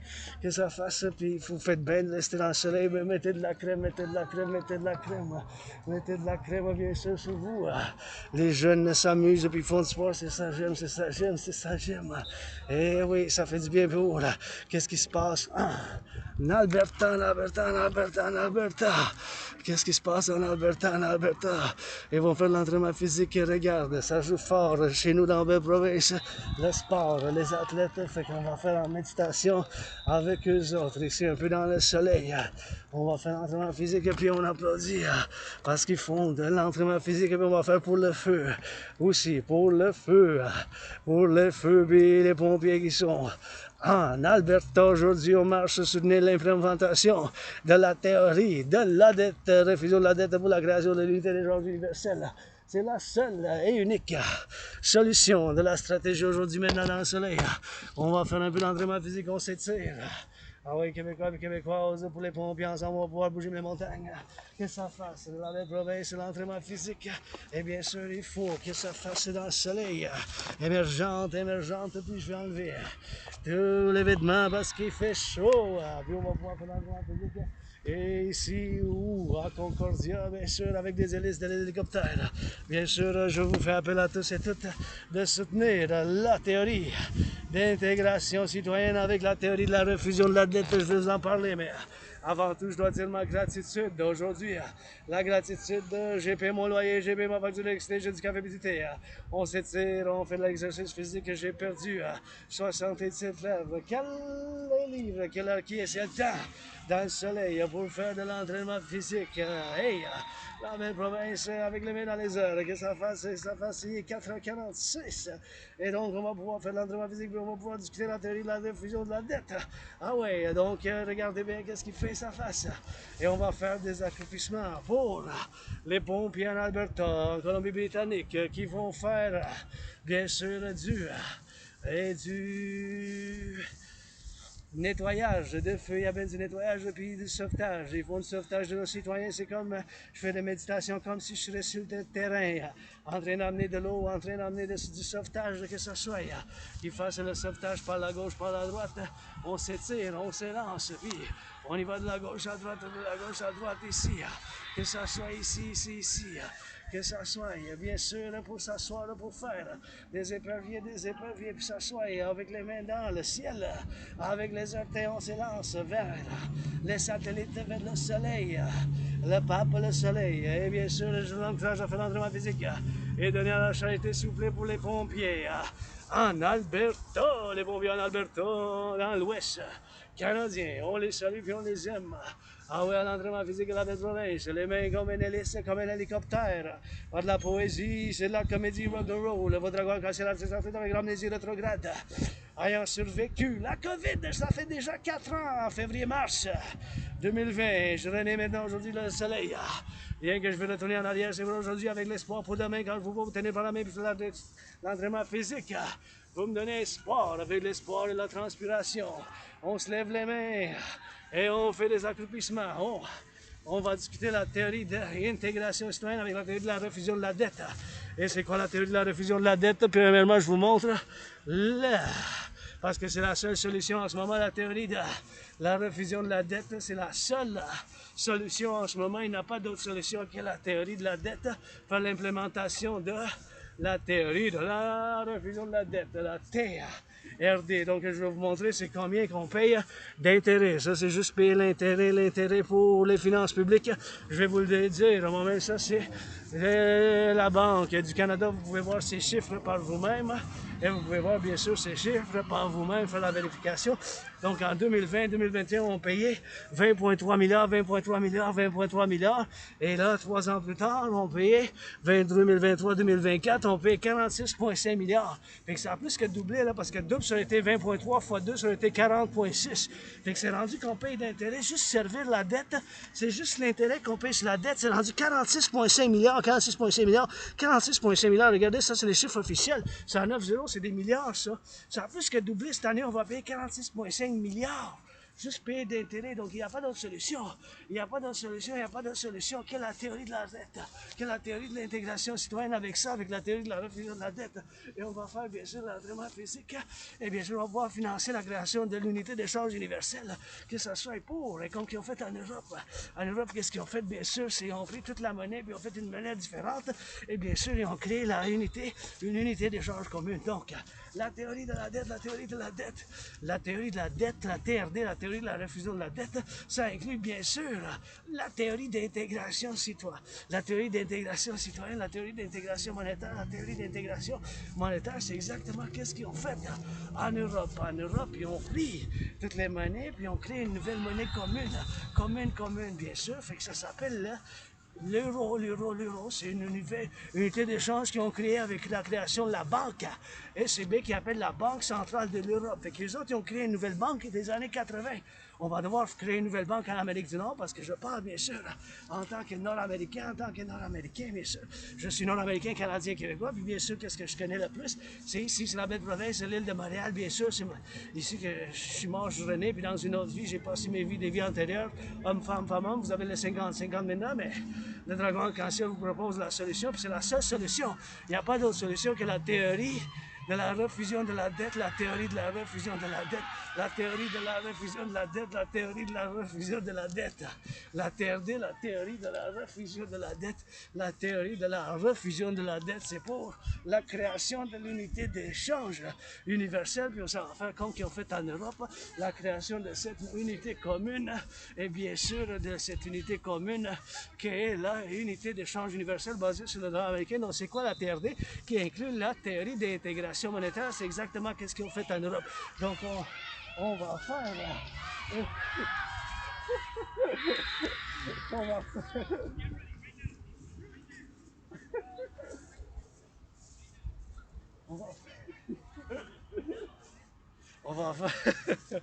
Que ça fasse, puis vous faites bien de rester dans le soleil. Mais mettez de la crème, bien sûr, sur vous. Les jeunes s'amusent et puis font du sport, c'est ça. J'aime. Eh oui, ça fait du bien pour là. Qu'est-ce qui se passe en Alberta? Qu'est-ce qui se passe en Alberta? Ils vont faire de l'entraînement physique et regarde, ça joue fort chez nous dans la belle province. Le sport, les athlètes, fait qu'on va faire en méditation avec eux autres ici, un peu dans le soleil. On va faire l'entraînement physique et puis on applaudit parce qu'ils font de l'entraînement physique et puis on va faire pour le feu aussi, pour le feu, puis les pompiers qui sont en Alberta. Aujourd'hui, on marche pour soutenir l'implémentation de la théorie de la dette, réfusion de la dette pour la création de l'unité des genres universelle. C'est la seule et unique solution de la stratégie aujourd'hui maintenant dans le soleil. On va faire un peu d'entraînement physique, on s'étire. Ah oui, Québécois et Québécoises, pour les pompiers ensemble, on va pouvoir bouger les montagnes. Que ça fasse dans les provinces, l'entraînement physique. Et bien sûr, il faut que ça fasse dans le soleil. Émergente, puis je vais enlever tous les vêtements parce qu'il fait chaud. Puis on va pouvoir faire l'entraînement physique. Et ici, à Concordia, bien sûr, avec des hélices de l'hélicoptère. Bien sûr, je vous fais appel à tous et toutes de soutenir la théorie d'intégration citoyenne avec la théorie de la refusion de la dette. Je vais vous en parler, mais Avant tout, je dois dire ma gratitude d'aujourd'hui. La gratitude, j'ai payé mon loyer, j'ai payé ma facture d'électricité, j'ai du café visité. On s'étire, on fait de l'exercice physique que j'ai perdu. 77 lèvres. Quel livre, qui est le temps dans le soleil pour faire de l'entraînement physique. Hey, la belle province avec les mains dans les heures, que ça fasse 4h46. Et donc, on va pouvoir faire de l'entraînement physique, puis on va pouvoir discuter la théorie de la diffusion de la dette. Ah ouais, donc regardez bien qu'est-ce qu'il fait sa face. Et on va faire des accoupissements pour les pompiers en Alberta, en Colombie-Britannique, qui vont faire, bien sûr, du nettoyage de feu, il y avait du nettoyage puis du sauvetage. Ils font du sauvetage de nos citoyens, c'est comme, je fais des méditations comme si je serais sur le terrain, en train d'amener de l'eau, en train d'amener du sauvetage, que ce soit. Ils fassent le sauvetage par la gauche, par la droite, on s'étire, on s'élance, puis on y va de la gauche à droite, ici, que ça soit ici. Que ça soit, bien sûr, pour s'asseoir, pour faire des éperviers, puis s'asseoir avec les mains dans le ciel, avec les orteils, on s'élance vers les satellites, vers le soleil, le pape, le soleil, et bien sûr, je vous encourage à faire l'entraînement physique et donner à la charité, s'il vous plaît, pour les pompiers en Alberta, les pompiers en Alberta, dans l'ouest canadien, on les salue puis on les aime. Ah oui, à l'entraînement physique de la belle province, les mains comme un hélice, comme un hélicoptère. Pas de la poésie, c'est de la comédie Rock&Roll. Votre dragon cassé l'artiste en fait avec l'amnésie rétrograde. Ayant survécu la COVID, ça fait déjà 4 ans, en février-mars 2020. Je renais maintenant aujourd'hui le soleil. Bien que je vais retourner en arrière, c'est vrai aujourd'hui avec l'espoir pour demain quand je vous tenir par la main pour faire l'entraînement physique. Vous me donnez espoir avec l'espoir et la transpiration. On se lève les mains et on fait des accroupissements. On va discuter la théorie de l'intégration citoyenne avec la théorie de la refusion de la dette. Et c'est quoi la théorie de la refusion de la dette? Premièrement, je vous montre parce que c'est la seule solution en ce moment, la théorie de la refusion de la dette, c'est la seule solution en ce moment. Il n'y a pas d'autre solution que la théorie de la dette pour l'implémentation de la théorie de la refusion de la dette, la TRD. Donc, je vais vous montrer c'est combien qu'on paye d'intérêt. Ça, c'est juste payer l'intérêt pour les finances publiques. Je vais vous le dire. Au moment, ça, c'est la Banque du Canada. Vous pouvez voir ces chiffres par vous-même. Et vous pouvez voir, bien sûr, ces chiffres par vous-même, faire la vérification. Donc, en 2020-2021, on payait 20,3 milliards, 20,3 milliards, 20,3 milliards. Et là, 3 ans plus tard, on payait 2023-2024, on paye 46,5 milliards. Fait que ça a plus que doublé, là, parce que double, ça aurait été 20,3 fois 2, ça aurait été 40,6. Fait que c'est rendu qu'on paye d'intérêt, juste servir la dette, c'est juste l'intérêt qu'on paye sur la dette, c'est rendu 46,5 milliards, 46,5 milliards, 46,5 milliards. Regardez, ça, c'est les chiffres officiels. C'est à 9 zéros, c'est des milliards, ça. Ça a plus que doublé cette année, on va payer 46,5 milliards. Juste payer d'intérêt, donc il n'y a pas d'autre solution. Il n'y a pas d'autre solution que la théorie de la dette, que la théorie de l'intégration citoyenne avec ça, avec la théorie de la refusion de la dette. Et on va faire bien sûr l'entraînement physique, et bien sûr on va pouvoir financer la création de l'unité d'échange universelle, que ce soit pour, et comme ils ont fait en Europe. En Europe, qu'est-ce qu'ils ont fait, bien sûr, c'est qu'ils ont pris toute la monnaie, puis ils ont fait une monnaie différente, et bien sûr ils ont créé une unité d'échange commune. Donc, la théorie de la dette, la théorie de la dette, la théorie de la dette, la TRD, la théorie de la refusion de la dette, ça inclut bien sûr la théorie d'intégration citoyenne, la théorie d'intégration citoyenne, la théorie d'intégration monétaire, la théorie d'intégration monétaire, c'est exactement qu'est-ce qu'ils ont fait en Europe. En Europe, ils ont pris toutes les monnaies, puis ils ont créé une nouvelle monnaie commune, bien sûr, fait que ça s'appelle l'euro, c'est une unité d'échange qu'ils ont créée avec la création de la banque ECB qui appelle la Banque centrale de l'Europe. Fait que les autres ils ont créé une nouvelle banque des années 80. On va devoir créer une nouvelle banque en Amérique du Nord parce que je parle bien sûr en tant que Nord-Américain, bien sûr. Je suis Nord-Américain, Canadien, Québécois, puis bien sûr qu'est-ce que je connais le plus, c'est ici, c'est la belle province, c'est l'île de Montréal, bien sûr, c'est ici que je suis mort, je suis rené, puis dans une autre vie, j'ai passé des vies antérieures, homme, femme, homme, vous avez le 50-50 maintenant, mais le dragon arc-en-ciel vous propose la solution, puis c'est la seule solution. Il n'y a pas d'autre solution que la théorie de la refusion de la dette, la théorie de la refusion de la dette, la théorie de la refusion de la dette, la théorie de la refusion de la dette, la TRD, la théorie de la refusion de la dette, la théorie de la refusion de la dette, c'est pour la création de l'unité d'échange universelle, puis ça va faire comme qu'ils ont fait en Europe, la création de cette unité commune, et bien sûr de cette unité commune qui est la unité d'échange universel basée sur le droit américain. Donc c'est quoi la TRD? Qui inclut la théorie d'intégration monétaire, c'est exactement ce qu'ils ont fait en Europe. Donc on va faire... on va faire... On va faire... On va faire...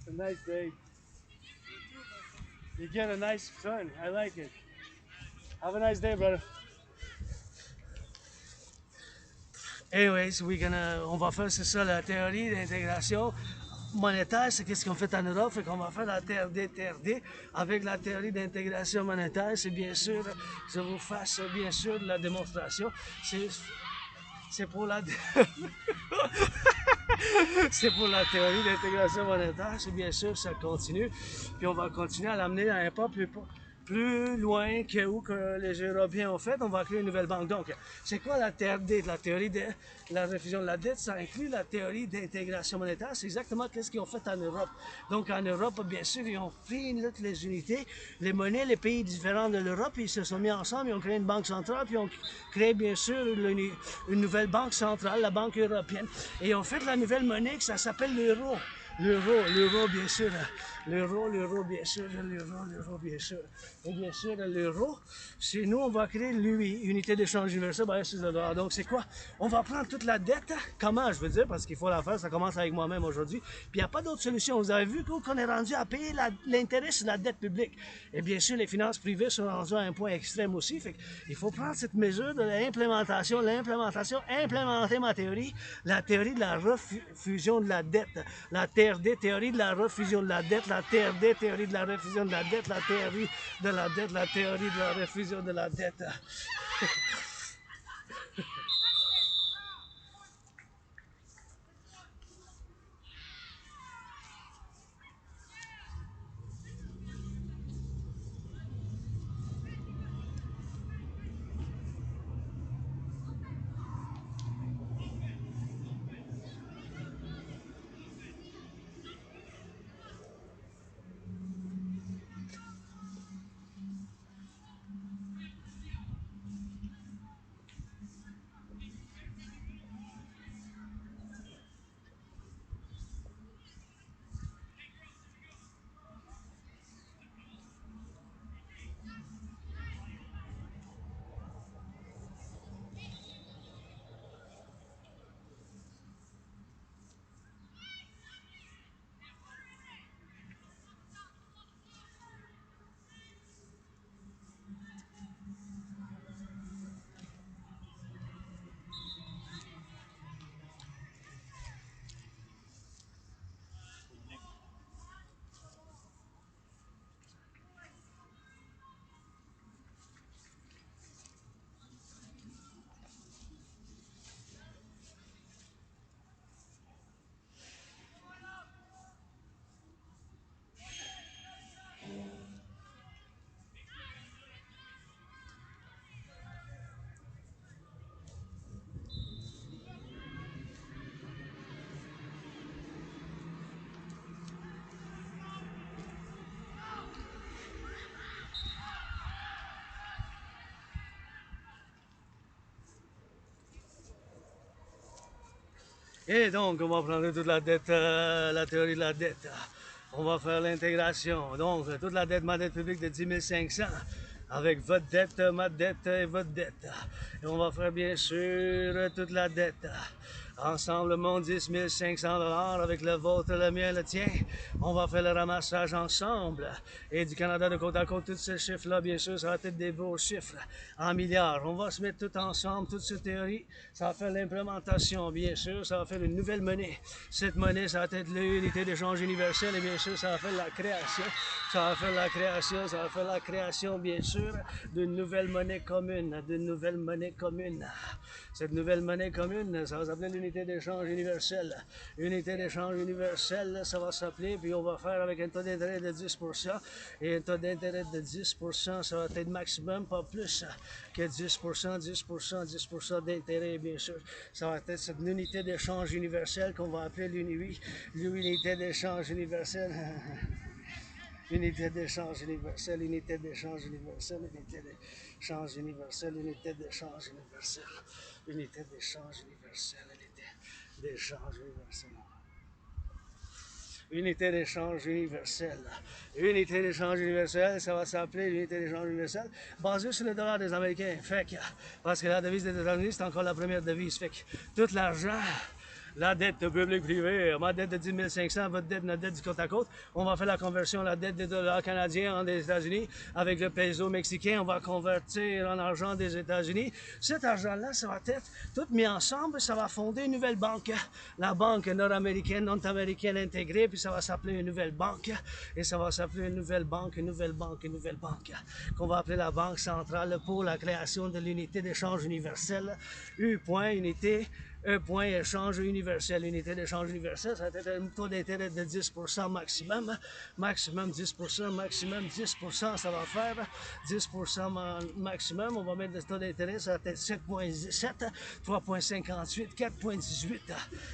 A nice day. You get a nice sun. I like it. Have a nice day, brother. Anyways, on va faire, c'est ça, la théorie d'intégration monétaire, c'est qu'est-ce qu'on fait en Europe, fait qu'on va faire la TRD avec la théorie d'intégration monétaire, c'est bien sûr, je vous fasse bien sûr la démonstration, c'est pour la... c'est pour la théorie d'intégration monétaire, c'est bien sûr, ça continue, puis on va continuer à l'amener à un pas plus loin que où que les Européens ont fait, on va créer une nouvelle banque. Donc, c'est quoi la TRD, la théorie de la refusion de la dette? Ça inclut la théorie d'intégration monétaire, c'est exactement ce qu'ils ont fait en Europe. Donc, en Europe, bien sûr, ils ont pris toutes les unités, les monnaies, les pays différents de l'Europe, ils se sont mis ensemble, ils ont créé une banque centrale, puis ils ont créé, bien sûr, une nouvelle banque centrale, la Banque européenne, et ils ont fait la nouvelle monnaie, que ça s'appelle l'euro. L'euro, bien sûr. L'euro, bien sûr. L'euro, bien sûr. Et bien sûr, l'euro, c'est nous, on va créer l'UI, Unité d'échange universel basée sur le dollar. Donc, c'est quoi? On va prendre toute la dette. Comment, je veux dire, parce qu'il faut la faire, ça commence avec moi-même aujourd'hui. Puis, il n'y a pas d'autre solution. Vous avez vu qu'on est rendu à payer l'intérêt sur la dette publique. Et bien sûr, les finances privées sont rendues à un point extrême aussi. Fait qu'il faut prendre cette mesure de l'implémentation, implémenter ma théorie, la théorie de la refusion de la dette, la TRD, théorie de la refusion de la dette, la TRD, théorie de la refusion de la dette, la théorie de la dette, la théorie de la refusion de la dette. Et donc, on va prendre toute la dette, la théorie de la dette. On va faire l'intégration. Donc, toute la dette, ma dette publique de 10 500 avec votre dette, ma dette et votre dette. Et on va faire bien sûr toute la dette. Ensemble, mon 10 500 $ avec le vôtre, le mien, le tien. On va faire le ramassage ensemble. Et du Canada de côte à côte, tous ces chiffres-là, bien sûr, ça va être des beaux chiffres en milliards. On va se mettre tout ensemble, toute cette théorie. Ça va faire l'implémentation, bien sûr. Ça va faire une nouvelle monnaie. Cette monnaie, ça va être l'unité d'échange universelle. Et bien sûr, ça va faire la création. Ça va faire la création, ça va faire la création, bien sûr, d'une nouvelle monnaie commune. D'une nouvelle monnaie commune. Cette nouvelle monnaie commune, ça va s'appeler l'unité d'échange universelle. Unité d'échange universelle, ça va s'appeler, puis on va faire avec un taux d'intérêt de 10%. Et un taux d'intérêt de 10%, ça va être maximum, pas plus que 10%, 10%, 10% d'intérêt, bien sûr. Ça va être cette unité d'échange universelle qu'on va appeler l'unité d'échange universelle. Unité d'échange universelle, unité d'échange universelle, unité d'échange universelle, unité d'échange universelle, unité d'échange universelle, unité d'échange universelle. Unité d'échange universelle. Unité d'échange universelle, ça va s'appeler l'unité d'échange universelle, basée sur le dollar des Américains. Fait que, parce que la devise des États-Unis, c'est encore la première devise. Fait que tout l'argent, la dette publique-privée, ma dette de 10 500, votre dette, notre dette du côte à côte. On va faire la conversion, la dette des dollars canadiens en des États-Unis avec le peso mexicain. On va convertir en argent des États-Unis. Cet argent-là, ça va être tout mis ensemble. Ça va fonder une nouvelle banque. La banque nord-américaine, nord-américaine intégrée. Puis ça va s'appeler une nouvelle banque. Et ça va s'appeler une nouvelle banque, une nouvelle banque, une nouvelle banque. Qu'on va appeler la Banque centrale pour la création de l'unité d'échange universelle. U.unité. Point échange universel, unité d'échange universel, ça va être un taux d'intérêt de 10% maximum, maximum 10%, maximum 10%, ça va faire 10% maximum, on va mettre le taux d'intérêt, ça va être 7.17, 3.58, 4.18,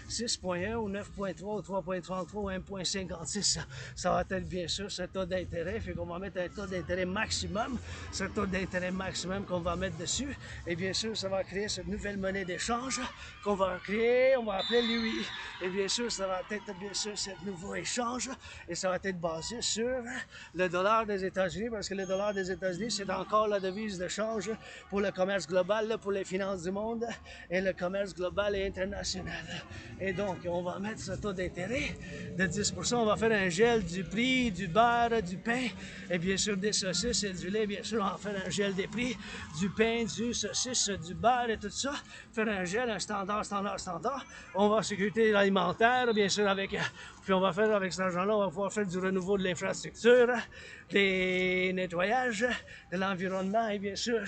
6.1 ou 9.3 ou 3.33 ou 1.56, ça va être bien sûr ce taux d'intérêt, fait qu'on va mettre un taux d'intérêt maximum, ce taux d'intérêt maximum qu'on va mettre dessus, et bien sûr ça va créer cette nouvelle monnaie d'échange qu'on va créer, on va appeler l'UI. Et bien sûr, ça va être bien sûr ce nouveau échange et ça va être basé sur le dollar des États-Unis parce que le dollar des États-Unis, c'est encore la devise de change pour le commerce global, pour les finances du monde et le commerce global et international. Et donc, on va mettre ce taux d'intérêt de 10%. On va faire un gel du prix, du beurre, du pain et bien sûr des saucisses et du lait. Bien sûr, on va faire un gel des prix, du pain, du saucisse, du beurre et tout ça. Faire un gel, un standard. On va sécurité alimentaire, bien sûr, puis on va faire avec cet argent-là, on va pouvoir faire du renouveau de l'infrastructure, des nettoyages, de l'environnement et bien sûr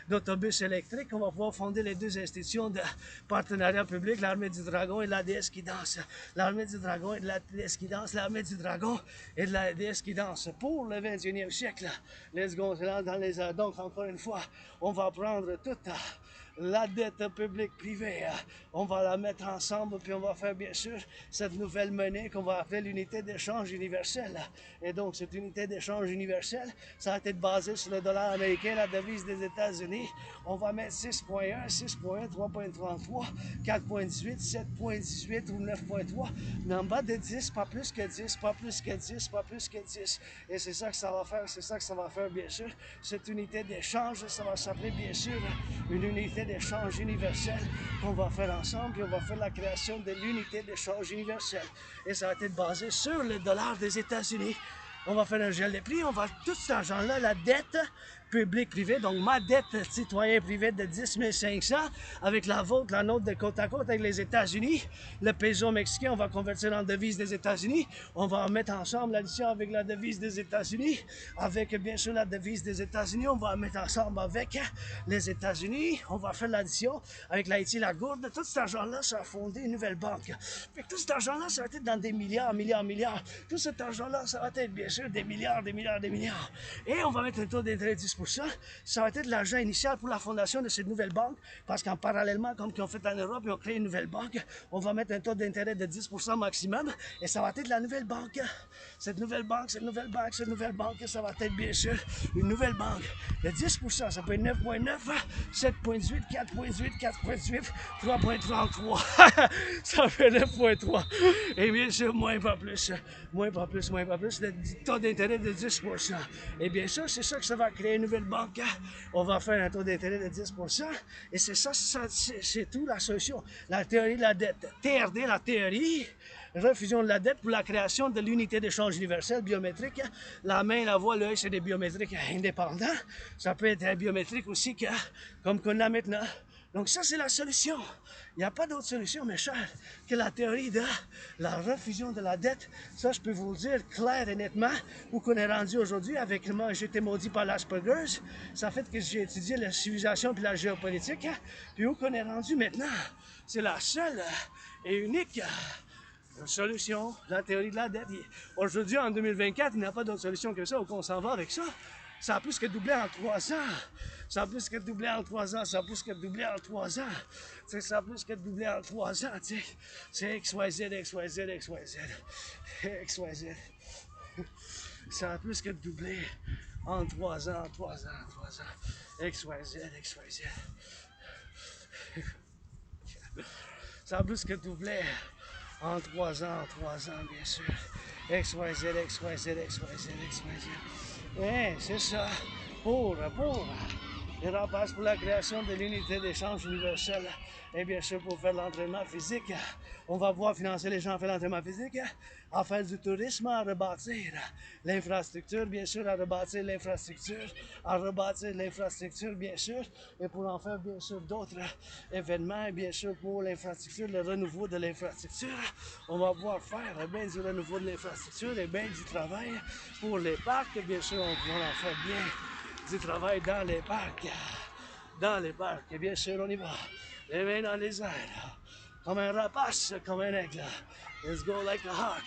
d'autobus électriques. On va pouvoir fonder les deux institutions de partenariat public, l'armée du dragon et la déesse qui danse. L'armée du dragon et de la déesse qui danse, l'armée du dragon et de la déesse qui danse pour le 21e siècle. Let's go, dans les airs. Donc, encore une fois, on va prendre toute la dette publique privée, on va la mettre ensemble, puis on va faire bien sûr cette nouvelle monnaie qu'on va appeler l'unité d'échange universelle. Et donc, cette unité d'échange universelle, ça va être basé sur le dollar américain, la devise des États-Unis. On va mettre 6.1, 6.1, 3.33, 4.18, 7.18 ou 9.3. Mais en bas de 10, pas plus que 10, pas plus que 10, pas plus que 10. Et c'est ça que ça va faire, c'est ça que ça va faire, bien sûr. Cette unité d'échange, ça va s'appeler, bien sûr, une unité d'échange universel qu'on va faire ensemble, puis on va faire la création de l'unité d'échange universel. Et ça va être basé sur le dollar des États-Unis. On va faire un gel des prix, on va tout cet argent-là, la dette publique-privée, donc ma dette citoyen privé de 10 500, avec la vôtre, la nôtre de côte à côte avec les États-Unis, le peso mexicain, on va convertir en devise des États-Unis, on va mettre ensemble l'addition avec la devise des États-Unis, avec bien sûr la devise des États-Unis, on va mettre ensemble avec les États-Unis, on va faire l'addition avec l'Haïti, la gourde, tout cet argent-là, ça va fonder une nouvelle banque. Fait que tout cet argent-là, ça va être dans des milliards, milliards, milliards. Tout cet argent-là, ça va être bien sûr, des milliards, des milliards, des milliards. Et on va mettre un taux d'intérêt de 10%. Ça va être l'argent initial pour la fondation de cette nouvelle banque, parce qu'en parallèlement, comme ils ont fait en Europe, ils ont créé une nouvelle banque. On va mettre un taux d'intérêt de 10% maximum, et ça va être la nouvelle banque. Cette nouvelle banque, cette nouvelle banque, cette nouvelle banque, ça va être bien sûr une nouvelle banque de 10%. Ça peut être 9,9, 7,8, 4,8, 4,8, 3,33. Ça fait 9,3. Et bien sûr, moins pas plus, moins pas plus, moins pas plus, le taux d'intérêt de 10%. Et bien sûr, c'est ça que ça va créer une nouvelle banque. On va faire un taux d'intérêt de 10%. Et c'est ça, c'est tout la solution. La théorie de la dette. TRD, la théorie. Refusion de la dette pour la création de l'unité d'échange universelle biométrique. La main, la voix, l'œil, c'est des biométriques indépendants. Ça peut être biométrique aussi, comme qu'on a maintenant. Donc ça, c'est la solution. Il n'y a pas d'autre solution, mes chers, que la théorie de la refusion de la dette. Ça, je peux vous le dire clair et nettement, où qu'on est rendu aujourd'hui avec moi, j'ai été maudit par l'Asperger's. Ça fait que j'ai étudié la civilisation puis la géopolitique. Puis où qu'on est rendu maintenant, c'est la seule et unique solution, la théorie de la dette. Aujourd'hui, en 2024, il n'y a pas d'autre solution que ça, ou qu'on s'en va avec ça. Ça a plus que doublé en 3 ans. Ça a plus que doublé en 3 ans. Ça a plus que doublé en 3 ans. Tu sais, ça a plus que doublé en 3 ans. Tu sais, c'est XYZ, XYZ, XYZ. XYZ. Ça a plus que doublé en 3 ans, 3 ans, 3 ans. XYZ, XYZ. Ça a plus que doublé en 3 ans, 3 ans, bien sûr. XYZ, XYZ, XYZ, XYZ. Oui, c'est ça. Pour les remparts pour la création de l'unité d'échange universelle. Et bien sûr, pour faire l'entraînement physique, on va pouvoir financer les gens à faire l'entraînement physique, à faire du tourisme, à rebâtir l'infrastructure, bien sûr, à rebâtir l'infrastructure, bien sûr, et pour en faire, bien sûr, d'autres événements, et bien sûr, pour l'infrastructure, le renouveau de l'infrastructure. On va pouvoir faire bien du renouveau de l'infrastructure et bien du travail pour les parcs. Bien sûr, on va en faire bien du travail dans les parcs. Dans les parcs, et bien sûr, on y va. Les mains dans les airs. Comme un rapace, comme un aigle. Let's go like a hawk.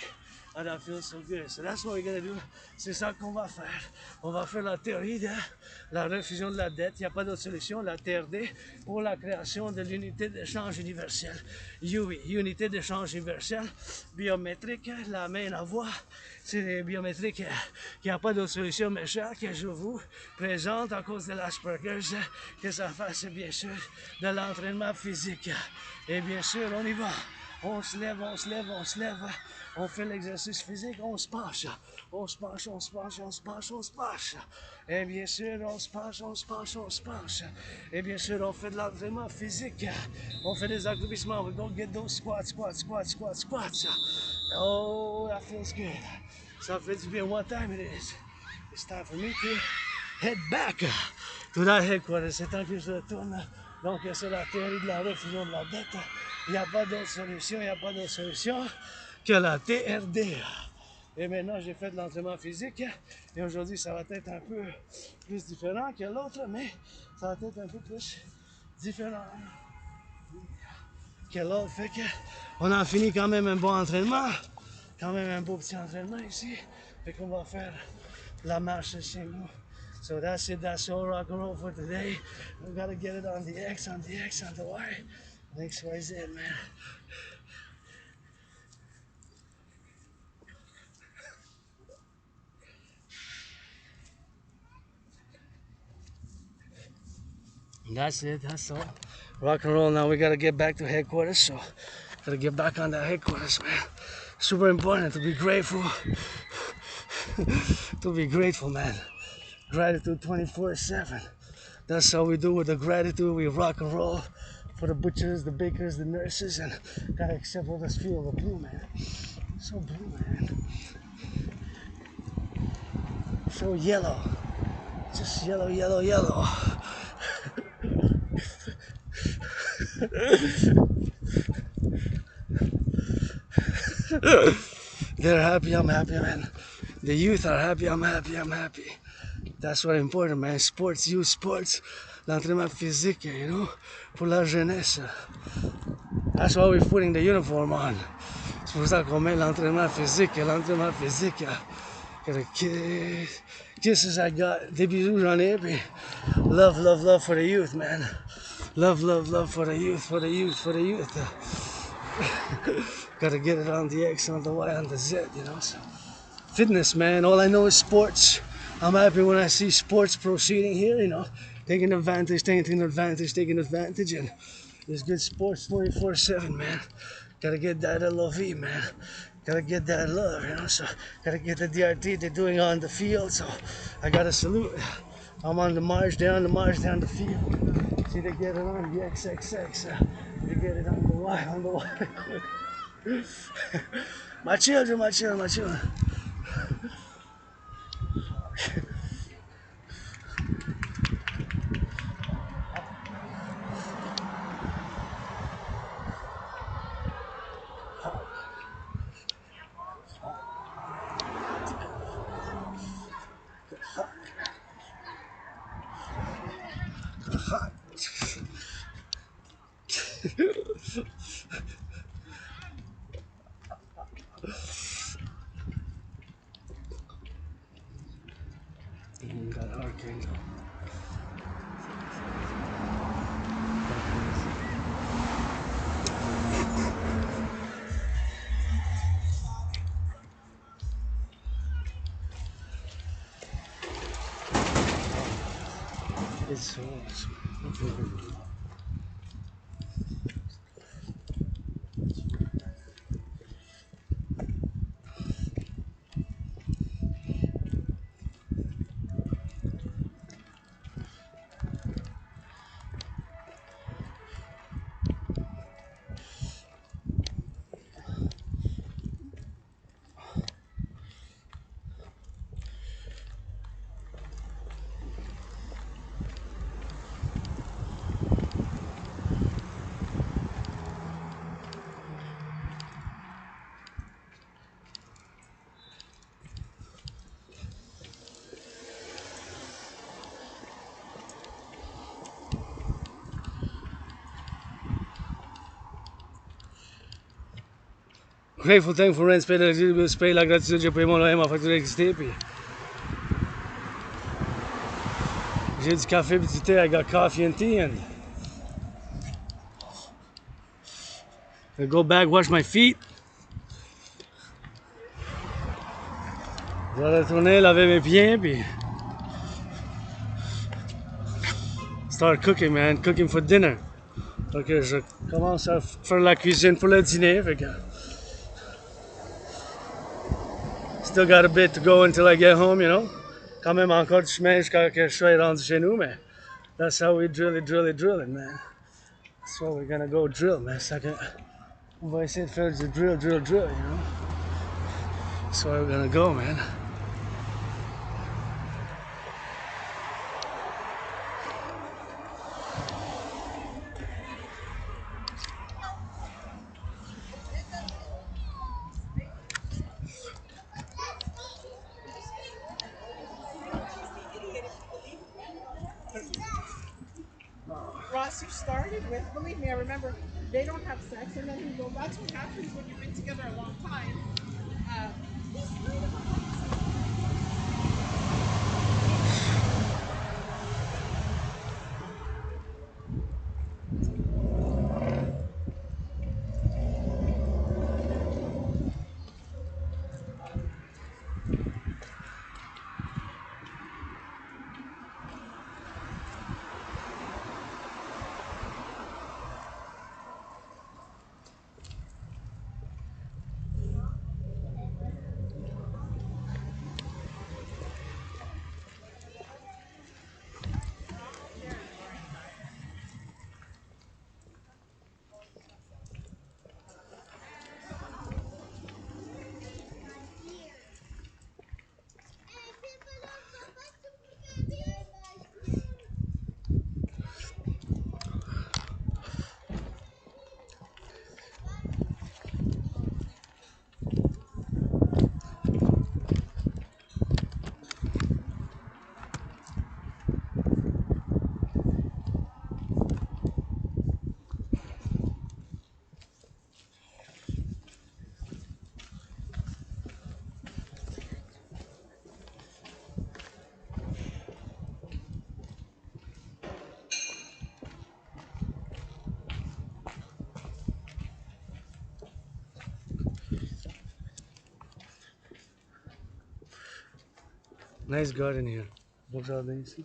And that feels so good. So that's what we're gonna do. C'est ça qu'on va faire. On va faire la théorie de la refusion de la dette. Il n'y a pas d'autre solution. La TRD pour la création de l'unité d'échange universelle. UI, unité d'échange universelle. Biométrique, la main, la voix. C'est des biométriques. Il n'y a pas d'autre solution, mes chers, que je vous présente à cause de l'Asperger's. Que ça fasse, bien sûr, de l'entraînement physique. Et bien sûr, on y va. On se lève, on se lève, on se lève. On fait l'exercice physique, on se penche. On se penche, on se penche, on se penche, on se penche. Et bien sûr, on se penche, on se penche, on se penche. Et bien sûr, on fait de l'entraînement physique. On fait des accroupissements. We go get those squats, squats, squats, squats, squats. Oh, that feels good. Ça fait du bien. What time it is? It's time for me to head back to that headquarters. C'est temps que je retourne. Donc, c'est la théorie de la refusion de la dette. Il n'y a pas d'autre solution, il n'y a pas d'autre solution que la TRD. Et maintenant, j'ai fait de l'entraînement physique. Et aujourd'hui, ça va être un peu plus différent que l'autre, mais ça va être un peu plus différent que l'autre. Fait qu'on a fini quand même un bon entraînement. Quand même un beau petit entraînement ici. Fait qu'on va faire la marche chez nous. So that's it, that's all rock and roll for today. We gotta get it on the X, on the X, on the Y. XYZ, man. That's it, that's all. Rock and roll now, we gotta get back to headquarters, so gotta get back on that headquarters, man. Super important to be grateful. To be grateful, man. Gratitude 24/7. That's how we do with the gratitude. We rock and roll for the butchers, the bakers, the nurses, and gotta accept all this feel of the blue, man. So blue, man. So yellow. Just yellow, yellow, yellow. They're happy, I'm happy, man. The youth are happy, I'm happy, I'm happy. That's what's important, man. Sports, youth sports. L'entraînement physique, you know, pour la jeunesse. That's why we're putting the uniform on. C'est pour ça qu'on met l'entraînement physique, Gotta kisses I got. Des bisous j'en ai. Puis love, love, love for the youth, man. Love, love, love for the youth, for the youth, for the youth. Gotta get it on the X, on the Y, on the Z, you know. So fitness, man. All I know is sports. I'm happy when I see sports proceeding here, you know, taking advantage, and there's good sports 24/7, man. Gotta get that LOV, man. Gotta get that love, you know. So gotta get the DRT they're doing on the field. So I gotta salute. I'm on the march down the field. See, they get it on the XXX. They get it on the Y, on the Y. My children, my children, my children. Got hurricane. It's so awesome. Grateful, thankful, rent, pay la gratitude, j'ai payé mon loyer, ma facture d'électricité, puis j'ai du café puis du thé, I got coffee and tea, and I go back, wash my feet. Je vais retourner laver mes pieds, puis start cooking, man, cooking for dinner. Donc je commence à faire la cuisine pour le dîner, fait que still got a bit to go until I get home, you know. Quand même encore du chemin jusqu'à que je sois rendu chez nous, mais that's how we drill it, man. That's what we're gonna go drill, man. On va essayer de faire du drill, you know. That's where we're gonna go, man. Ross, you started with, believe me, I remember, they don't have sex, and then you go, that's what happens when you've been together a long time. Nice garden here. Looks out there, you see?